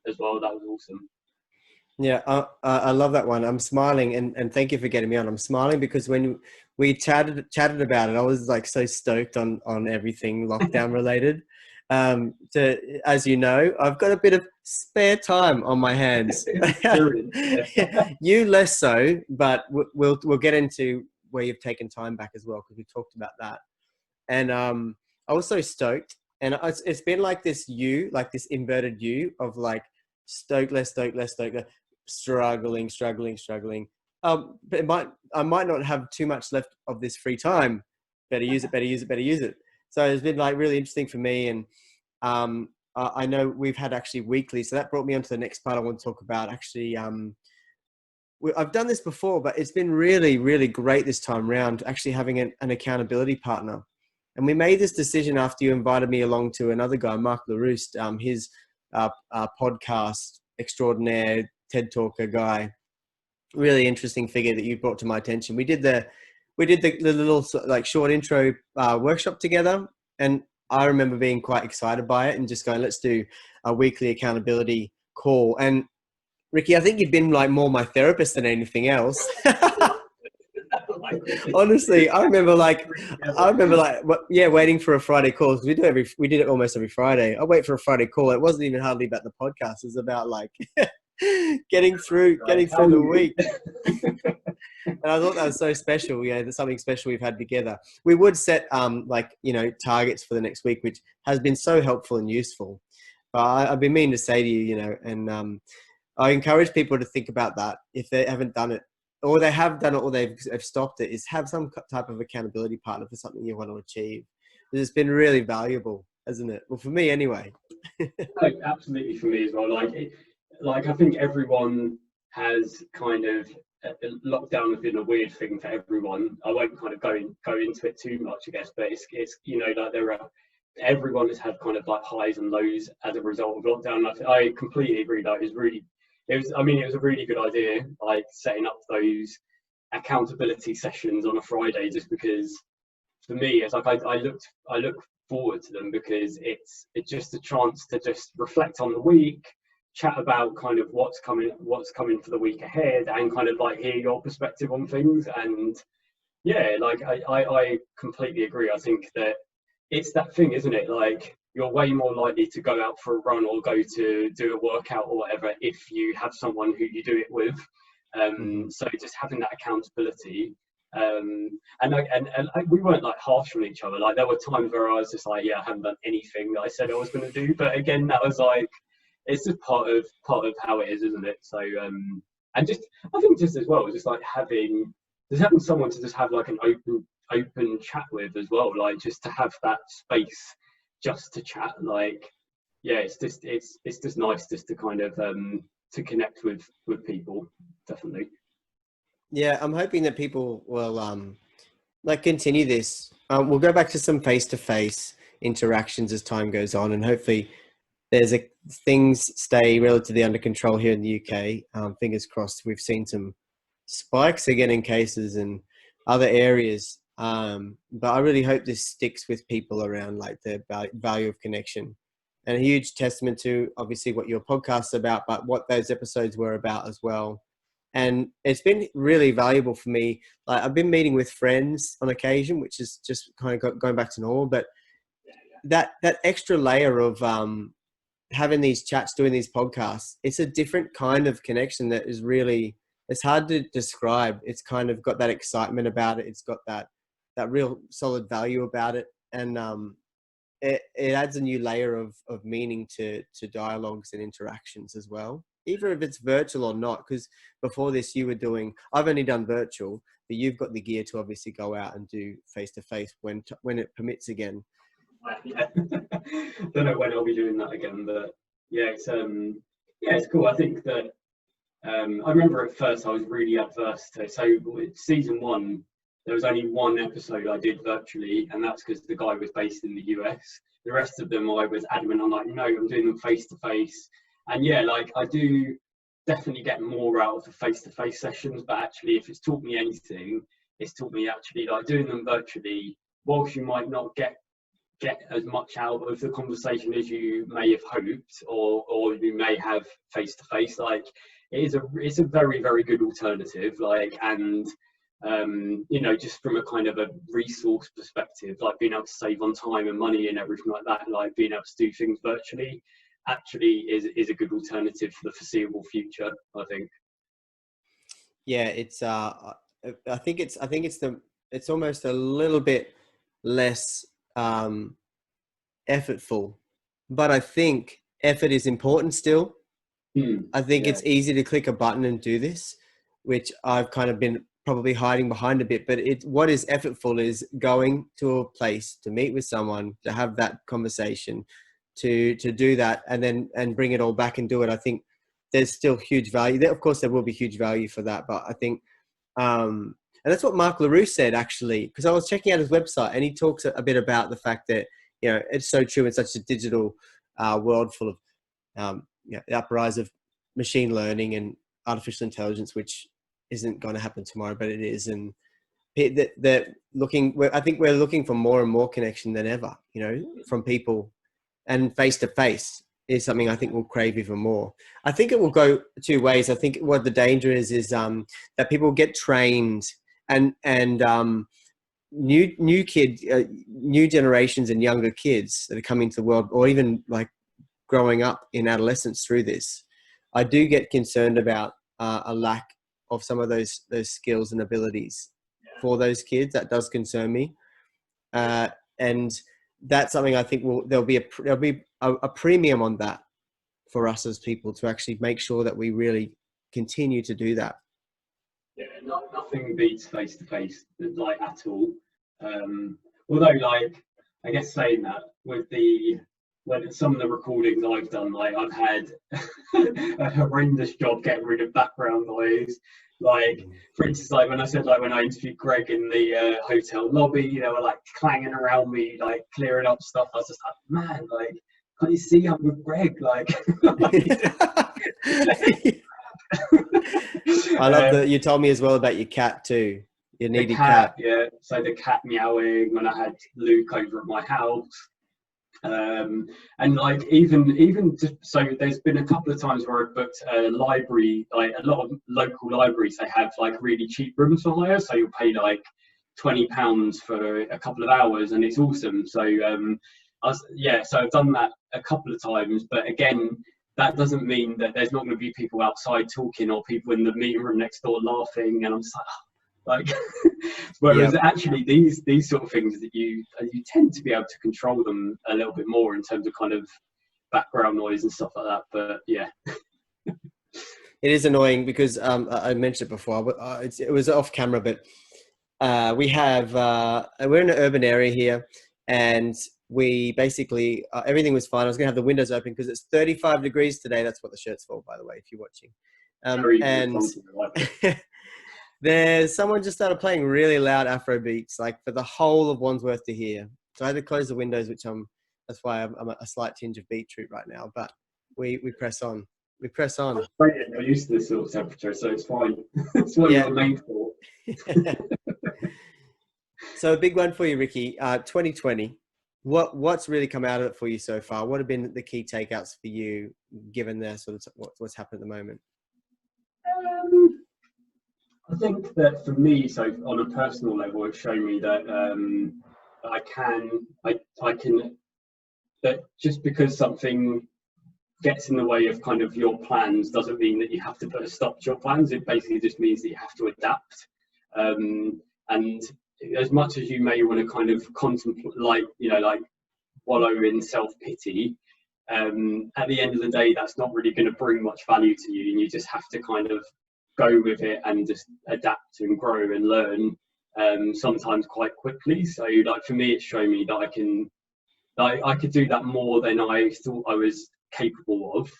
as well. That was awesome. Yeah, I love that one. I'm smiling, and thank you for getting me on. I'm smiling because when we chatted about it, I was like so stoked on everything lockdown related. As you know, I've got a bit of spare time on my hands. You less so, but we'll get into where you've taken time back as well, because we talked about that. And I was so stoked, and it's been like this U, like this inverted U of like stoked, less stoked, less stoked, struggling. But I might not have too much left of this free time. Better use it. So it's been like really interesting for me. And I know we've had actually weekly, so that brought me on to the next part I want to talk about. Actually, I've done this before, but it's been really, really great this time round, actually having an accountability partner. And we made this decision after you invited me along to another guy, Mark LaRouste, his podcast extraordinaire, TED Talker guy, really interesting figure that you brought to my attention. We did the little like short intro workshop together, and I remember being quite excited by it and just going, let's do a weekly accountability call. And Ricky, I think you've been like more my therapist than anything else. Honestly, I remember waiting for a Friday call, because we did it almost every Friday. I wait for a Friday call. It wasn't even hardly about the podcast. It was about like getting through the week. And I thought that was so special. There's something special we've had together. We would set targets for the next week, which has been so helpful and useful. But I've been meaning to say to you, and I encourage people to think about that if they haven't done it, or they have done it, or they've stopped it, is have some type of accountability partner for something you want to achieve. It's been really valuable, hasn't it? Well, for me anyway. Absolutely, for me as well. Like I think everyone has kind of, lockdown has been a weird thing for everyone. I won't kind of go into it too much, I guess, but it's like everyone has had kind of like highs and lows as a result of lockdown. I completely agree that it was a really good idea, like setting up those accountability sessions on a Friday, just because for me it's like I look forward to them, because it's just a chance to just reflect on the week, chat about kind of what's coming for the week ahead, and kind of like hear your perspective on things. And yeah, like I completely agree. I think that it's that thing, isn't it? Like, you're way more likely to go out for a run or go to do a workout or whatever if you have someone who you do it with. So just having that accountability. And we weren't like harsh on each other. Like, there were times where I was just like, yeah, I haven't done anything that I said I was going to do. But again, that was like, it's just part of how it is, isn't it? So and just, I think just as well, just like having someone to just have like an open chat with as well, like just to have that space just to chat. Like, yeah, it's just nice just to kind of to connect with people, definitely. Yeah, I'm hoping that people will continue this. We'll go back to some face-to-face interactions as time goes on, and hopefully things stay relatively under control here in the UK. Fingers crossed. We've seen some spikes again in cases in other areas, but I really hope this sticks with people around like the value of connection. And a huge testament to obviously what your podcast's about, but what those episodes were about as well. And it's been really valuable for me. Like, I've been meeting with friends on occasion, which is just kind of going back to normal, but that extra layer of having these chats, doing these podcasts, it's a different kind of connection that is really, it's hard to describe. It's kind of got that excitement about it. It's got that real solid value about it. And it adds a new layer of meaning to dialogues and interactions as well, either if it's virtual or not. Because before this, I've only done virtual, but you've got the gear to obviously go out and do face-to-face when it permits again. Yeah. Don't know when I'll be doing that again, but yeah, it's cool. I think that I remember at first I was really adverse to. So season 1, there was only one episode I did virtually, and that's because the guy was based in the US. The rest of them I was adamant. I'm like, no, I'm doing them face to face. And yeah, like, I do definitely get more out of the face to face sessions, but actually, if it's taught me anything, it's taught me actually, like, doing them virtually, whilst you might not get as much out of the conversation as you may have hoped, or you may have face to face, like, it's a very, very good alternative. Like, and you know, just from a kind of a resource perspective, like being able to save on time and money and everything like that, like being able to do things virtually actually is a good alternative for the foreseeable future, I think. Yeah, I think it's almost a little bit less effortful, but I think effort is important still. I think it's easy to click a button and do this, which I've kind of been probably hiding behind a bit, but what is effortful is going to a place to meet with someone, to have that conversation, to do that, and bring it all back and do it. I think there's still huge value there. Of course, there will be huge value for that, but I think, and that's what Mark LaRue said, actually, because I was checking out his website and he talks a bit about the fact that, you know, it's so true in such a digital world full of the uprise of machine learning and artificial intelligence, which isn't going to happen tomorrow, but it is. And they're looking, I think we're looking for more and more connection than ever, you know, from people, and face to face is something I think we'll crave even more. I think it will go two ways. I think what the danger is that people get trained and new generations and younger kids that are coming to the world, or even like growing up in adolescence through this, I do get concerned about a lack of some of those skills and abilities for those kids. That does concern me, and that's something I think there'll be a premium on that for us as people, to actually make sure that we really continue to do that. Yeah, nothing beats face to face, like, at all. Although, like, I guess saying that, when some of the recordings I've done, like, I've had a horrendous job getting rid of background noise. Like, for instance, like when I interviewed Greg in the hotel lobby, you know, like clanging around me, like clearing up stuff. I was just like, man, like, can't you see I'm with Greg? Like, I love that you told me as well about your cat too. Your needy cat. Yeah. So the cat meowing when I had Luke over at my house. And like even so there's been a couple of times where I've booked a library, like a lot of local libraries, they have like really cheap rooms for hire, so you'll pay like £20 for a couple of hours, and it's awesome. So so I've done that a couple of times, but again, that doesn't mean that there's not going to be people outside talking, or people in the meeting room next door laughing, and I'm just like whereas actually these sort of things that you tend to be able to control them a little bit more in terms of kind of background noise and stuff like that. But yeah, it is annoying because I mentioned it before, but it was off camera, but we're in an urban area here, and we basically everything was fine. I was gonna have the windows open because it's 35 degrees today. That's what the shirt's for, by the way, if you're watching. There's someone just started playing really loud Afro beats, like for the whole of Wandsworth to hear. So I had to close the windows, that's why I'm a slight tinge of beetroot right now. But we press on. We press on. I'm used to this sort of temperature, so it's fine. It's what you're made for. So a big one for you, Ricky. 2020. What's really come out of it for you so far? What have been the key takeouts for you, given the sort of what's happened at the moment? I think that for me, so on a personal level, it's shown me that I can, that just because something gets in the way of kind of your plans doesn't mean that you have to put a stop to your plans. It basically just means that you have to adapt. And as much as you may want to kind of contemplate, like, you know, like wallow in self-pity, at the end of the day, that's not really going to bring much value to you, and you just have to kind of go with it and just adapt and grow and learn, sometimes quite quickly. So like for me, it's shown me that I could do that more than I thought I was capable of.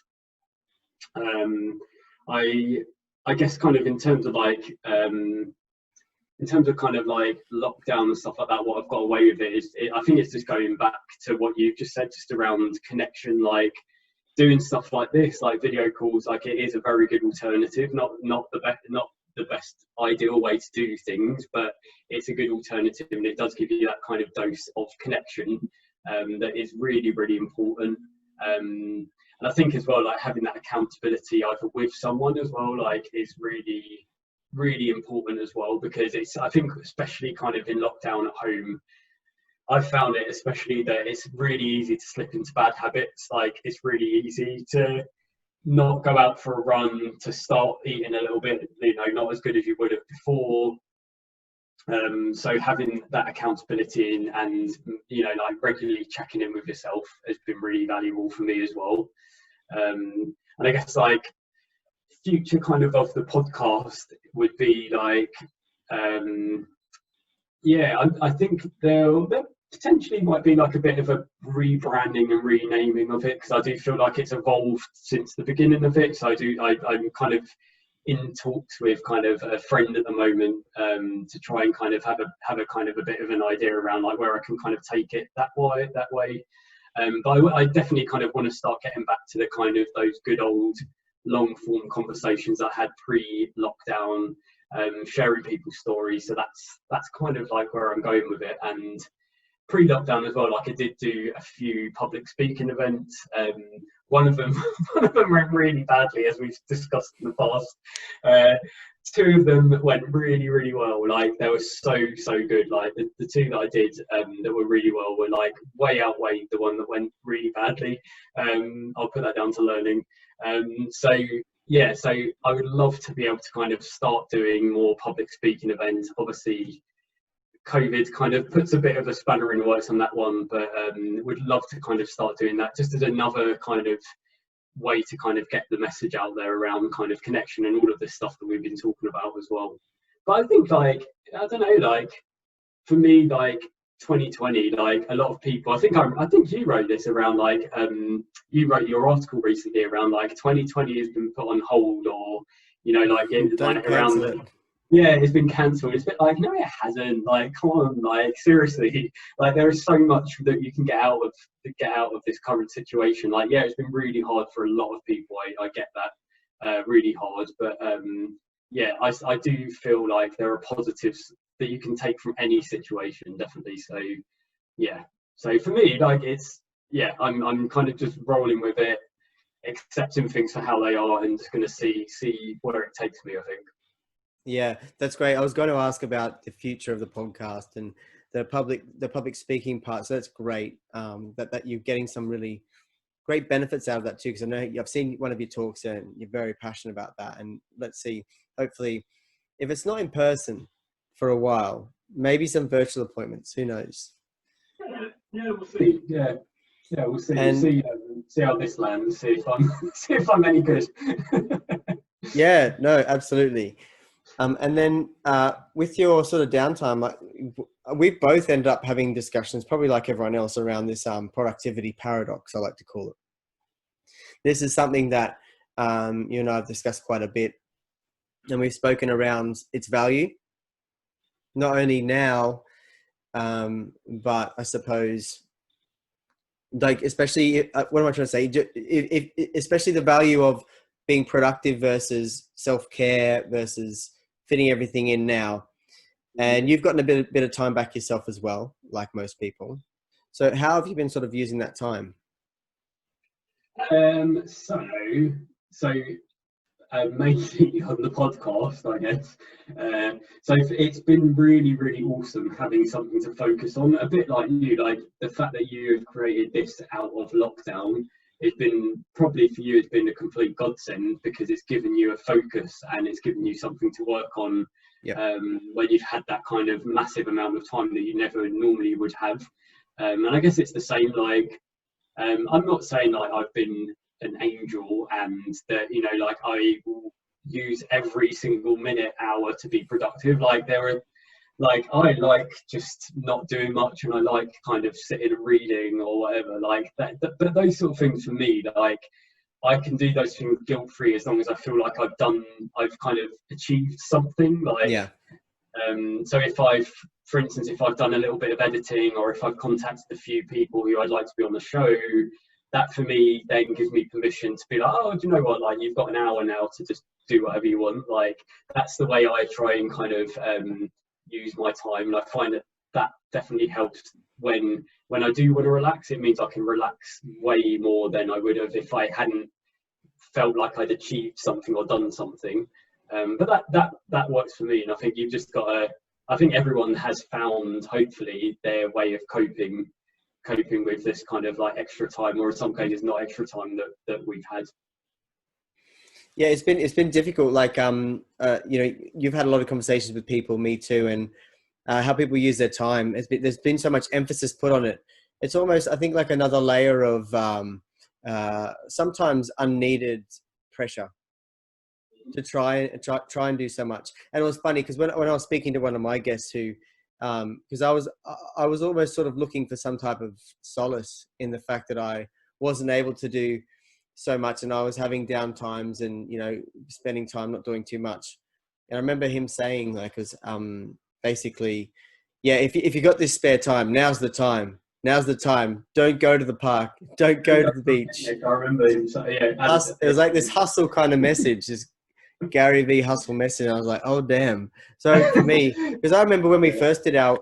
I guess kind of in terms of kind of like lockdown and stuff like that, what I've got away with it is, I think it's just going back to what you just said, just around connection, like doing stuff like this, like video calls. Like, it is a very good alternative, not the best ideal way to do things, but it's a good alternative, and it does give you that kind of dose of connection that is really, really important. And I think as well, like having that accountability either with someone as well, like, is really really important as well, because I think especially kind of in lockdown at home, I've found it especially that it's really easy to slip into bad habits. Like, it's really easy to not go out for a run, to start eating a little bit, not as good as you would have before. So having that accountability and like regularly checking in with yourself has been really valuable for me as well. And I guess like future kind of the podcast would be like, I think there potentially might be like a bit of a rebranding and renaming of it, because I do feel like it's evolved since the beginning of it. So I'm kind of in talks with kind of a friend at the moment, to try and kind of have a kind of a bit of an idea around like where I can kind of take it that way. But I definitely kind of want to start getting back to the kind of those good old long form conversations I had pre-lockdown, sharing people's stories. So that's kind of like where I'm going with it. And pre-lockdown as well, like I did do a few public speaking events. One of them went really badly, as we've discussed in the past. Two of them went really, really well. Like, they were so good. Like the two that I did that were really well were like way outweighed the one that went really badly. I'll put that down to learning. So I would love to be able to kind of start doing more public speaking events. Obviously, COVID kind of puts a bit of a spanner in the works on that one, but would love to kind of start doing that just as another kind of way to kind of get the message out there around kind of connection and all of this stuff that we've been talking about as well. But I think, like, I don't know, like for me, like 2020, like a lot of people, I think you wrote this around like, you wrote your article recently around like 2020 has been put on hold, or like around. Yeah, it's been cancelled. It's a bit like, no, it hasn't. Like, come on, like seriously. Like, there is so much that you can get out of this current situation. Like, yeah, it's been really hard for a lot of people. I get that, really hard. But I do feel like there are positives that you can take from any situation, definitely. So yeah. So for me, like, I'm kind of just rolling with it, accepting things for how they are, and just gonna see where it takes me, I think. Yeah, that's great. I was going to ask about the future of the podcast and the public speaking part. So that's great, that you're getting some really great benefits out of that too. Because I know I've seen one of your talks and you're very passionate about that. And let's see, hopefully, if it's not in person for a while, maybe some virtual appointments. Who knows? Yeah, we'll see. Yeah, we'll see. And see how this lands. See if I'm any good. Yeah, no, absolutely. And then with your sort of downtime, like, we both end up having discussions, probably like everyone else, around this productivity paradox, I like to call it. This is something that you and I have discussed quite a bit, and we've spoken around its value, not only now, but I suppose, like, especially, what am I trying to say? Especially the value of being productive versus self-care versus fitting everything in now. And you've gotten a bit of time back yourself as well, like most people. So how have you been sort of using that time? Mainly on the podcast, I guess. So it's been really, really awesome having something to focus on. A bit like you, like the fact that you have created this out of lockdown. It's been, probably for you, it's been a complete godsend, because it's given you a focus and it's given you something to work on. Yeah. When you've had that kind of massive amount of time that you never normally would have. And I guess it's the same, like, I'm not saying like I've been an angel and that, like I will use every single minute, hour to be productive. Like, there are, like, I like just not doing much, and I like kind of sitting and reading or whatever, like that. But those sort of things for me, like, I can do those things guilt-free as long as I feel like I've kind of achieved something. Like, Yeah. So for instance, if I've done a little bit of editing, or if I've contacted a few people who I'd like to be on the show, that for me then gives me permission to be like, oh, do you know what? Like, you've got an hour now to just do whatever you want. Like, that's the way I try and kind of use my time. And I find that definitely helps when I do want to relax. It means I can relax way more than I would have if I hadn't felt like I'd achieved something or done something. But that works for me, and I think you've just got to. I think everyone has found, hopefully, their way of coping with this kind of like extra time, or in some cases not extra time that we've had. Yeah, it's been difficult. Like you've had a lot of conversations with people, me too, and how people use their time. There's been so much emphasis put on it. It's almost, I think, like another layer of sometimes unneeded pressure to try and do so much. And it was funny because when I was speaking to one of my guests who, because I was almost sort of looking for some type of solace in the fact that I wasn't able to do so much, and I was having down times and, spending time not doing too much. And I remember him saying, like, was basically, yeah, if you got this spare time, now's the time. Now's the time. Don't go to the park. Don't go to the beach. I remember him saying, yeah. It was like this hustle kind of message, this Gary V hustle message. And I was like, oh, damn. So for me, because I remember when we first did our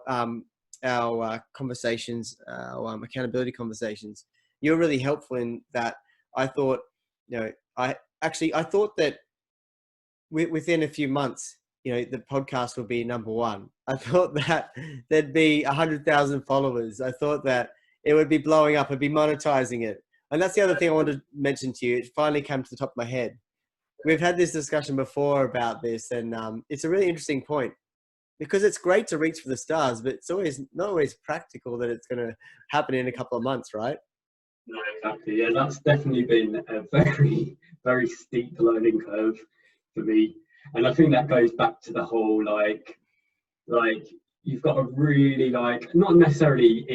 conversations, our accountability conversations, you were really helpful in that. I thought, I thought that within a few months, the podcast would be number one. I thought that there'd be 100,000 followers. I thought that it would be blowing up. I'd be monetizing it. And that's the other thing I wanted to mention to you. It finally came to the top of my head. We've had this discussion before about this, and it's a really interesting point, because it's great to reach for the stars, but it's not always practical that it's going to happen in a couple of months, right? No, exactly. Yeah, that's definitely been a very, very steep learning curve for me. And I think that goes back to the whole like you've got to really not necessarily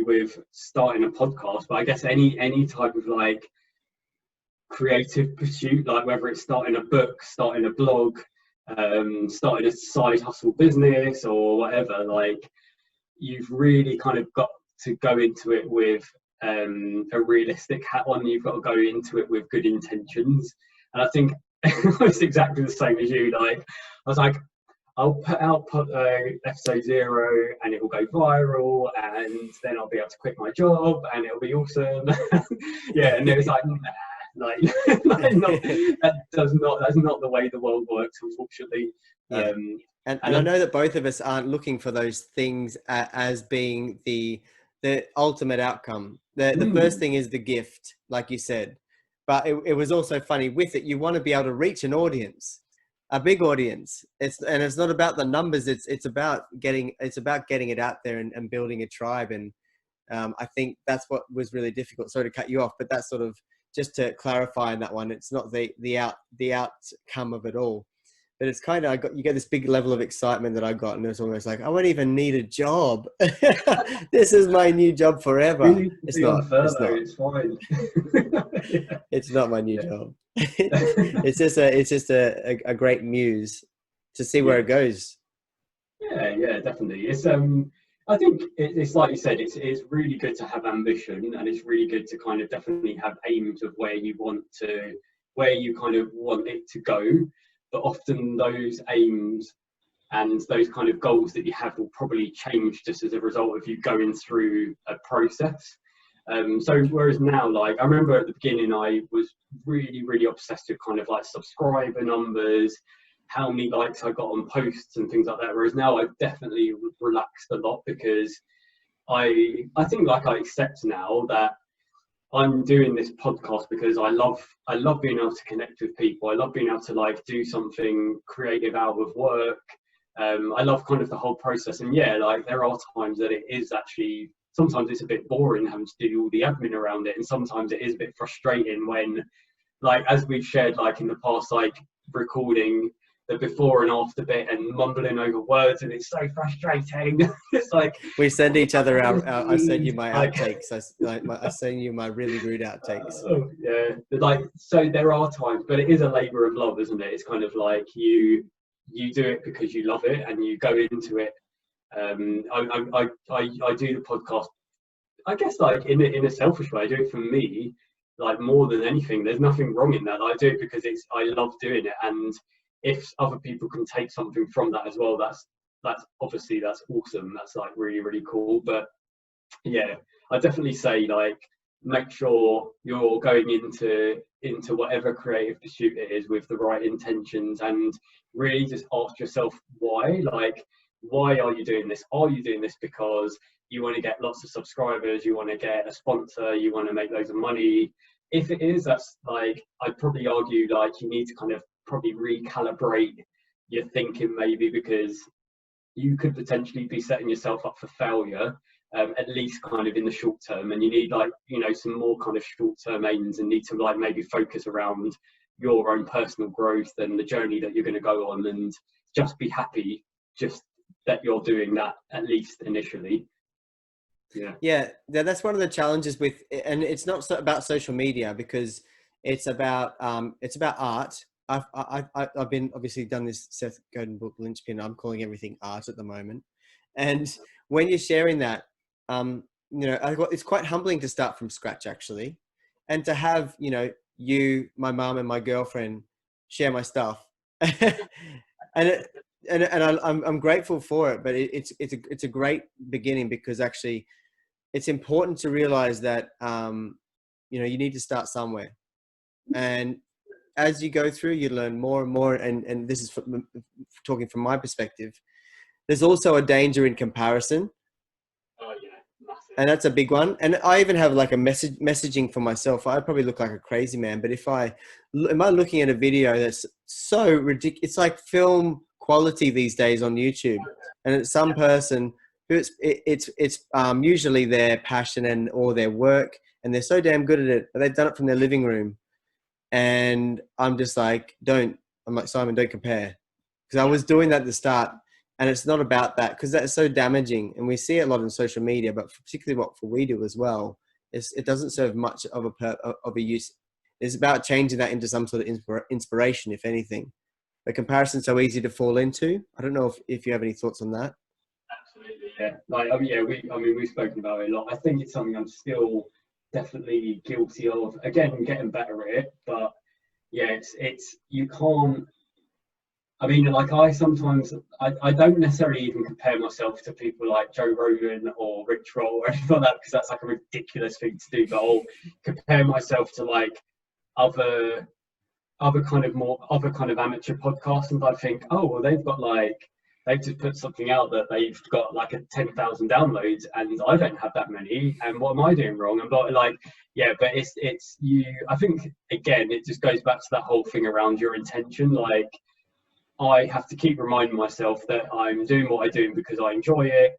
with starting a podcast, but I guess any type of like creative pursuit, like whether it's starting a book, starting a blog, starting a side hustle business or whatever, like you've really kind of got to go into it with a realistic hat on. You've got to go into it with good intentions. And I think it's exactly the same as you. Like, I was like, I'll put out episode 0 and it will go viral, and then I'll be able to quit my job and it'll be awesome. Yeah, and it was like, nah, that's not the way the world works, unfortunately. Yeah. And I know that both of us aren't looking for those things as being the ultimate outcome. The first thing is the gift, like you said. But it was also funny with it. You want to be able to reach an audience, a big audience. It's not about the numbers. It's about getting it out there and building a tribe. And I think that's what was really difficult. Sorry to cut you off, but that's sort of just to clarify on that one. It's not the outcome of it all. But it's kind of, you get this big level of excitement that I got, and it was almost like, I won't even need a job. This is my new job forever. It's not. It's fine. Yeah. It's not my new job. It's just a great muse to see where it goes. Yeah, definitely. It's I think it's like you said. It's really good to have ambition, and it's really good to kind of definitely have aims of where you kind of want it to go. But often those aims and those kind of goals that you have will probably change just as a result of you going through a process. So whereas now, like, I remember at the beginning, I was really, really obsessed with kind of like subscriber numbers, how many likes I got on posts and things like that. Whereas now I've definitely relaxed a lot, because I think like I accept now that I'm doing this podcast because I love being able to connect with people. I love being able to like do something creative out of work. I love kind of the whole process. And yeah, like there are times that it is actually, sometimes it's a bit boring having to do all the admin around it. And sometimes it is a bit frustrating when, like, as we've shared, like in the past, like recording the before and after bit and mumbling over words, and it's so frustrating. It's like, we send each other I send you my outtakes. I send you my really rude outtakes. Yeah, like, so there are times, but it is a labor of love, isn't it? It's kind of like you do it because you love it and you go into it. I do the podcast, I guess, like in a selfish way. I do it for me, like more than anything. There's nothing wrong in that. I do it because I love doing it, and if other people can take something from that as well, that's obviously, that's awesome. That's like really, really cool. But yeah, I definitely say, like, make sure you're going into whatever creative pursuit it is with the right intentions, and really just ask yourself why. Like, why are you doing this? Are you doing this because you want to get lots of subscribers, you want to get a sponsor, you want to make loads of money? If it is, that's like, I'd probably argue like you need to kind of probably recalibrate your thinking, maybe, because you could potentially be setting yourself up for failure, at least kind of in the short term. And you need, like, you know, some more kind of short term aims, and need to like maybe focus around your own personal growth and the journey that you're going to go on, and just be happy just that you're doing that, at least initially. Yeah, that's one of the challenges with, and it's not about social media, because it's about art. I've been obviously done this Seth Godin book linchpin. I'm calling everything art at the moment, and when you're sharing that, you know, it's quite humbling to start from scratch, actually, and to have, you know, you, my mum, and my girlfriend share my stuff, and I'm grateful for it. But it's a great beginning, because actually, it's important to realize that, you know, you need to start somewhere. And as you go through, you learn more and more. And this is talking from my perspective. There's also a danger in comparison. Oh yeah, massive. And that's a big one. And I even have like a messaging for myself. I probably look like a crazy man, but am I looking at a video that's so ridiculous? It's like film quality these days on YouTube. And it's some person who it's usually their passion and or their work, and they're so damn good at it, but they've done it from their living room. And I'm just like, I'm like, Simon, don't compare. Because I was doing that at the start, and it's not about that, because that's so damaging. And we see it a lot in social media, but particularly what we do as well, it doesn't serve much of a use. It's about changing that into some sort of inspiration, if anything. The comparison's so easy to fall into. I don't know if you have any thoughts on that. Absolutely, yeah. Like, we've spoken about it a lot. I think it's something I'm still definitely guilty of. Again, getting better at it, but yeah, it's you can't. I mean, like, I don't necessarily even compare myself to people like Joe Rogan or Rich Roll or anything like that, because that's like a ridiculous thing to do. But I'll compare myself to like other kind of amateur podcasts, and I think, oh well, they've just put something out that they've got like 10,000 downloads, and I don't have that many, and what am I doing wrong? And but like, yeah, but it's you. I think again, it just goes back to that whole thing around your intention. Like, I have to keep reminding myself that I'm doing what I'm doing because I enjoy it.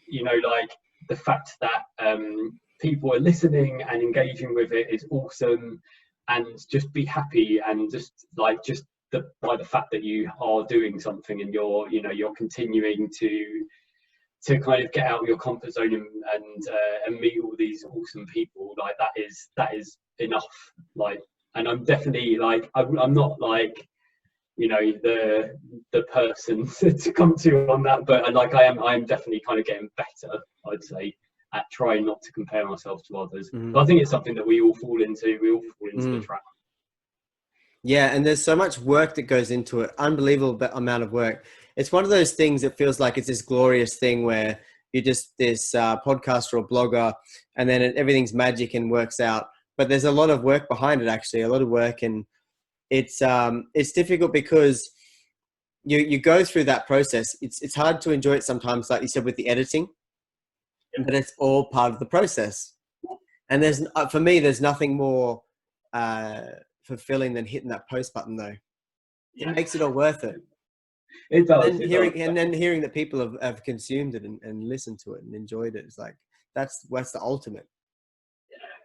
You know, like the fact that people are listening and engaging with it is awesome, and just be happy, and just by the fact that you are doing something, and you're continuing to kind of get out of your comfort zone, and meet all these awesome people. Like, that is enough. Like, and I'm definitely like, I'm not like, you know, the person to come to on that, but like I'm definitely kind of getting better, I'd say, at trying not to compare myself to others. But I think it's something that we all fall into the trap. Yeah, and there's so much work that goes into it, unbelievable amount of work. It's one of those things that feels like it's this glorious thing where you're just this podcaster or blogger, and then everything's magic and works out. But there's a lot of work behind it, actually, a lot of work, and it's difficult because you go through that process. It's hard to enjoy it sometimes, like you said, with the editing, but it's all part of the process. And for me, there's nothing more fulfilling than hitting that post button, though. It makes it all worth it. It does. And then hearing that people have consumed it and listened to it and enjoyed it, it's like that's the ultimate.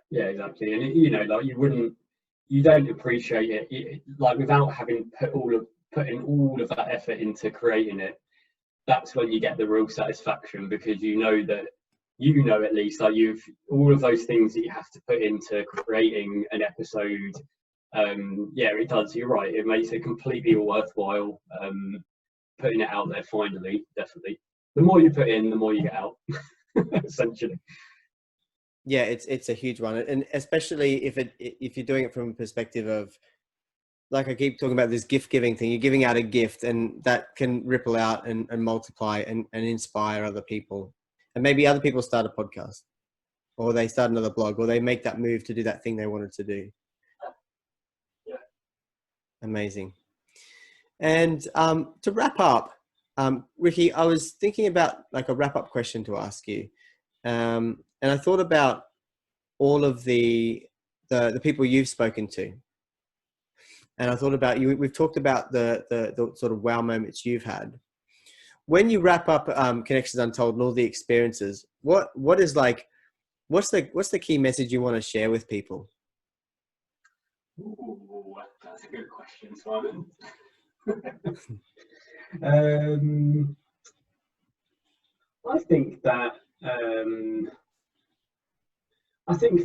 Yeah, exactly. And you know, like you don't appreciate it like without having putting all of that effort into creating it. That's when you get the real satisfaction, because you know at least, like, you've all of those things that you have to put into creating an episode. Yeah, it does. You're right. It makes it completely worthwhile. Putting it out there finally, definitely. The more you put in, the more you get out, essentially. Yeah, it's a huge one, and especially if you're doing it from a perspective of, like I keep talking about this gift giving thing. You're giving out a gift, and that can ripple out and multiply and inspire other people, and maybe other people start a podcast or they start another blog, or they make that move to do that thing they wanted to do. Yeah. Amazing. And to wrap up, Ricky, I was thinking about like a wrap-up question to ask you. And I thought about all of the people you've spoken to. And I thought about you. We've talked about the sort of wow moments you've had. When you wrap up Connections Untold and all the experiences, what's the key message you want to share with people? Ooh, that's a good question, Simon. I think that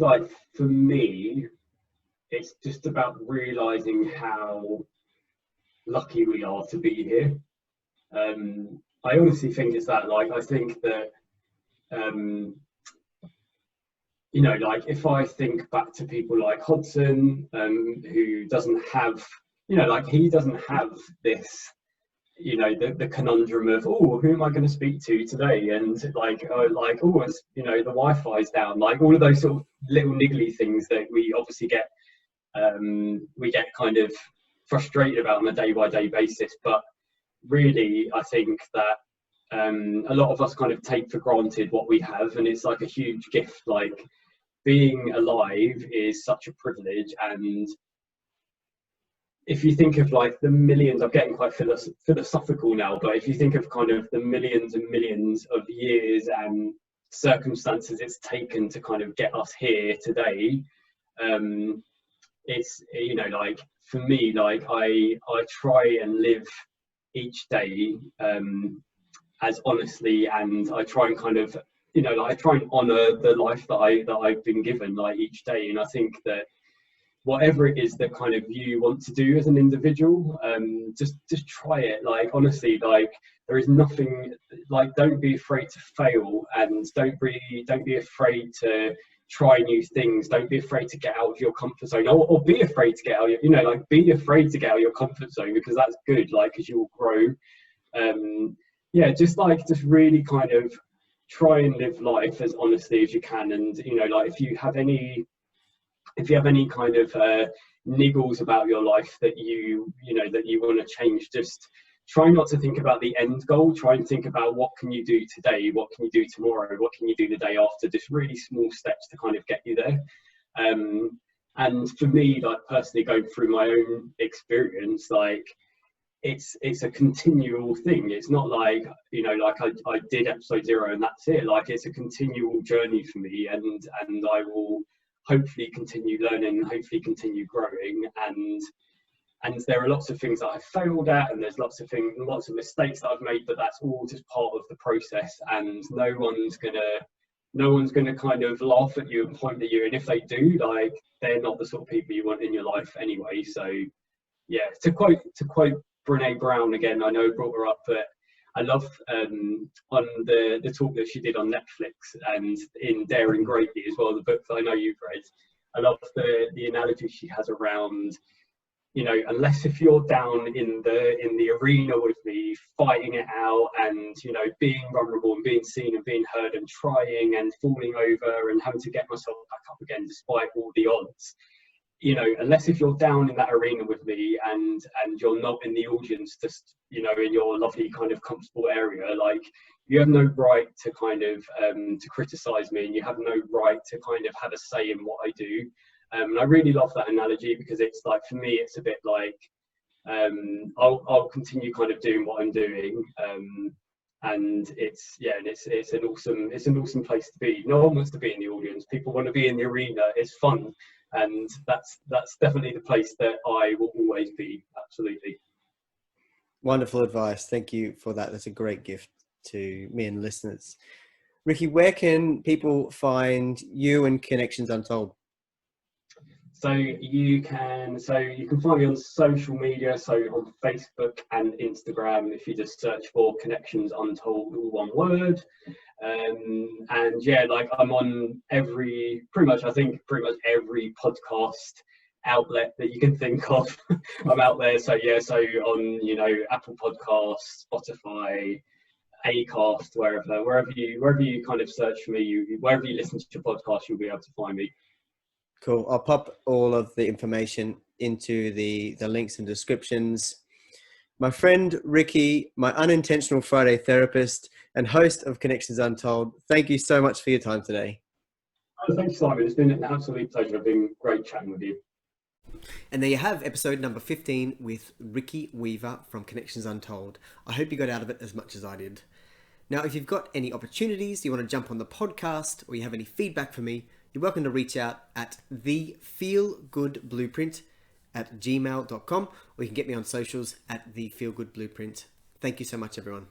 like for me, it's just about realizing how lucky we are to be here. I honestly think it's that. Like, I think that you know, like if I think back to people like Hodson, who doesn't have, you know, like he doesn't have this, you know, the conundrum of, oh, who am I going to speak to today? And like, oh, it's, you know, the Wi-Fi's down, like all of those sort of little niggly things that we obviously get kind of frustrated about on a day-by-day basis. But really, I think that a lot of us kind of take for granted what we have, and it's like a huge gift. Like, being alive is such a privilege. And if you think of like the millions, I'm getting quite philosophical now, but if you think of kind of the millions and millions of years and circumstances it's taken to kind of get us here today, it's, you know, like for me, like I try and live each day as honestly, and I try and kind of, you know, like I try and honor the life that I've been given, like each day. And I think that whatever it is that kind of you want to do as an individual, just try it. Like, honestly, like there is nothing, like, don't be afraid to fail, and don't be afraid to try new things. Don't be afraid to get out of your comfort zone, or be afraid to get out of your, you know, like be afraid to get out of your comfort zone, because that's good, like, because you will grow. Yeah, just really kind of try and live life as honestly as you can. And, you know, like if you have any kind of niggles about your life that you know that you want to change, just try not to think about the end goal. Try and think about what can you do today, what can you do tomorrow, what can you do the day after. Just really small steps to kind of get you there. And for me, like personally, going through my own experience, like it's a continual thing. It's not like, you know, like I did episode 0 and that's it. Like, it's a continual journey for me, and I will hopefully continue learning, hopefully continue growing. And there are lots of things that I've failed at, and there's lots of mistakes that I've made, but that's all just part of the process. And no one's gonna kind of laugh at you and point at you, and if they do, like, they're not the sort of people you want in your life anyway. So yeah, to quote Brene Brown again, I know I brought her up, but I love on the talk that she did on Netflix and in Daring Greatly as well, the book that I know you've read. I love the analogy she has around, you know, unless if you're down in the arena with me, fighting it out, and, you know, being vulnerable and being seen and being heard and trying and falling over and having to get myself back up again despite all the odds, you know, unless if you're down in that arena with me and you're not in the audience, just, you know, in your lovely kind of comfortable area, like, you have no right to kind of to criticize me, and you have no right to kind of have a say in what I do. And I really love that analogy, because it's like, for me, it's a bit like I'll continue kind of doing what I'm doing, and it's an awesome place to be. No one wants to be in the audience. People want to be in the arena. It's fun. And that's definitely the place that I will always be. Absolutely. Wonderful advice. Thank you for that. That's a great gift to me and listeners. Ricky, where can people find you and Connections Untold? So you can find me on social media, so on Facebook and Instagram, if you just search for Connections Untold, all one word. And yeah, like I'm on pretty much every podcast outlet that you can think of. I'm out there. So yeah, so on, you know, Apple Podcasts, Spotify, Acast, wherever you kind of search for me, wherever you listen to your podcast, you'll be able to find me. Cool. I'll pop all of the information into the links and descriptions. My friend Ricky, my unintentional Friday therapist and host of Connections Untold, thank you so much for your time today. Thanks, Simon. It's been an absolute pleasure. It's been great chatting with you. And there you have episode number 15 with Ricky Weaver from Connections Untold. I hope you got out of it as much as I did. Now, if you've got any opportunities, you want to jump on the podcast, or you have any feedback for me, you're welcome to reach out at thefeelgoodblueprint@gmail.com, or you can get me on socials at thefeelgoodblueprint. Thank you so much, everyone.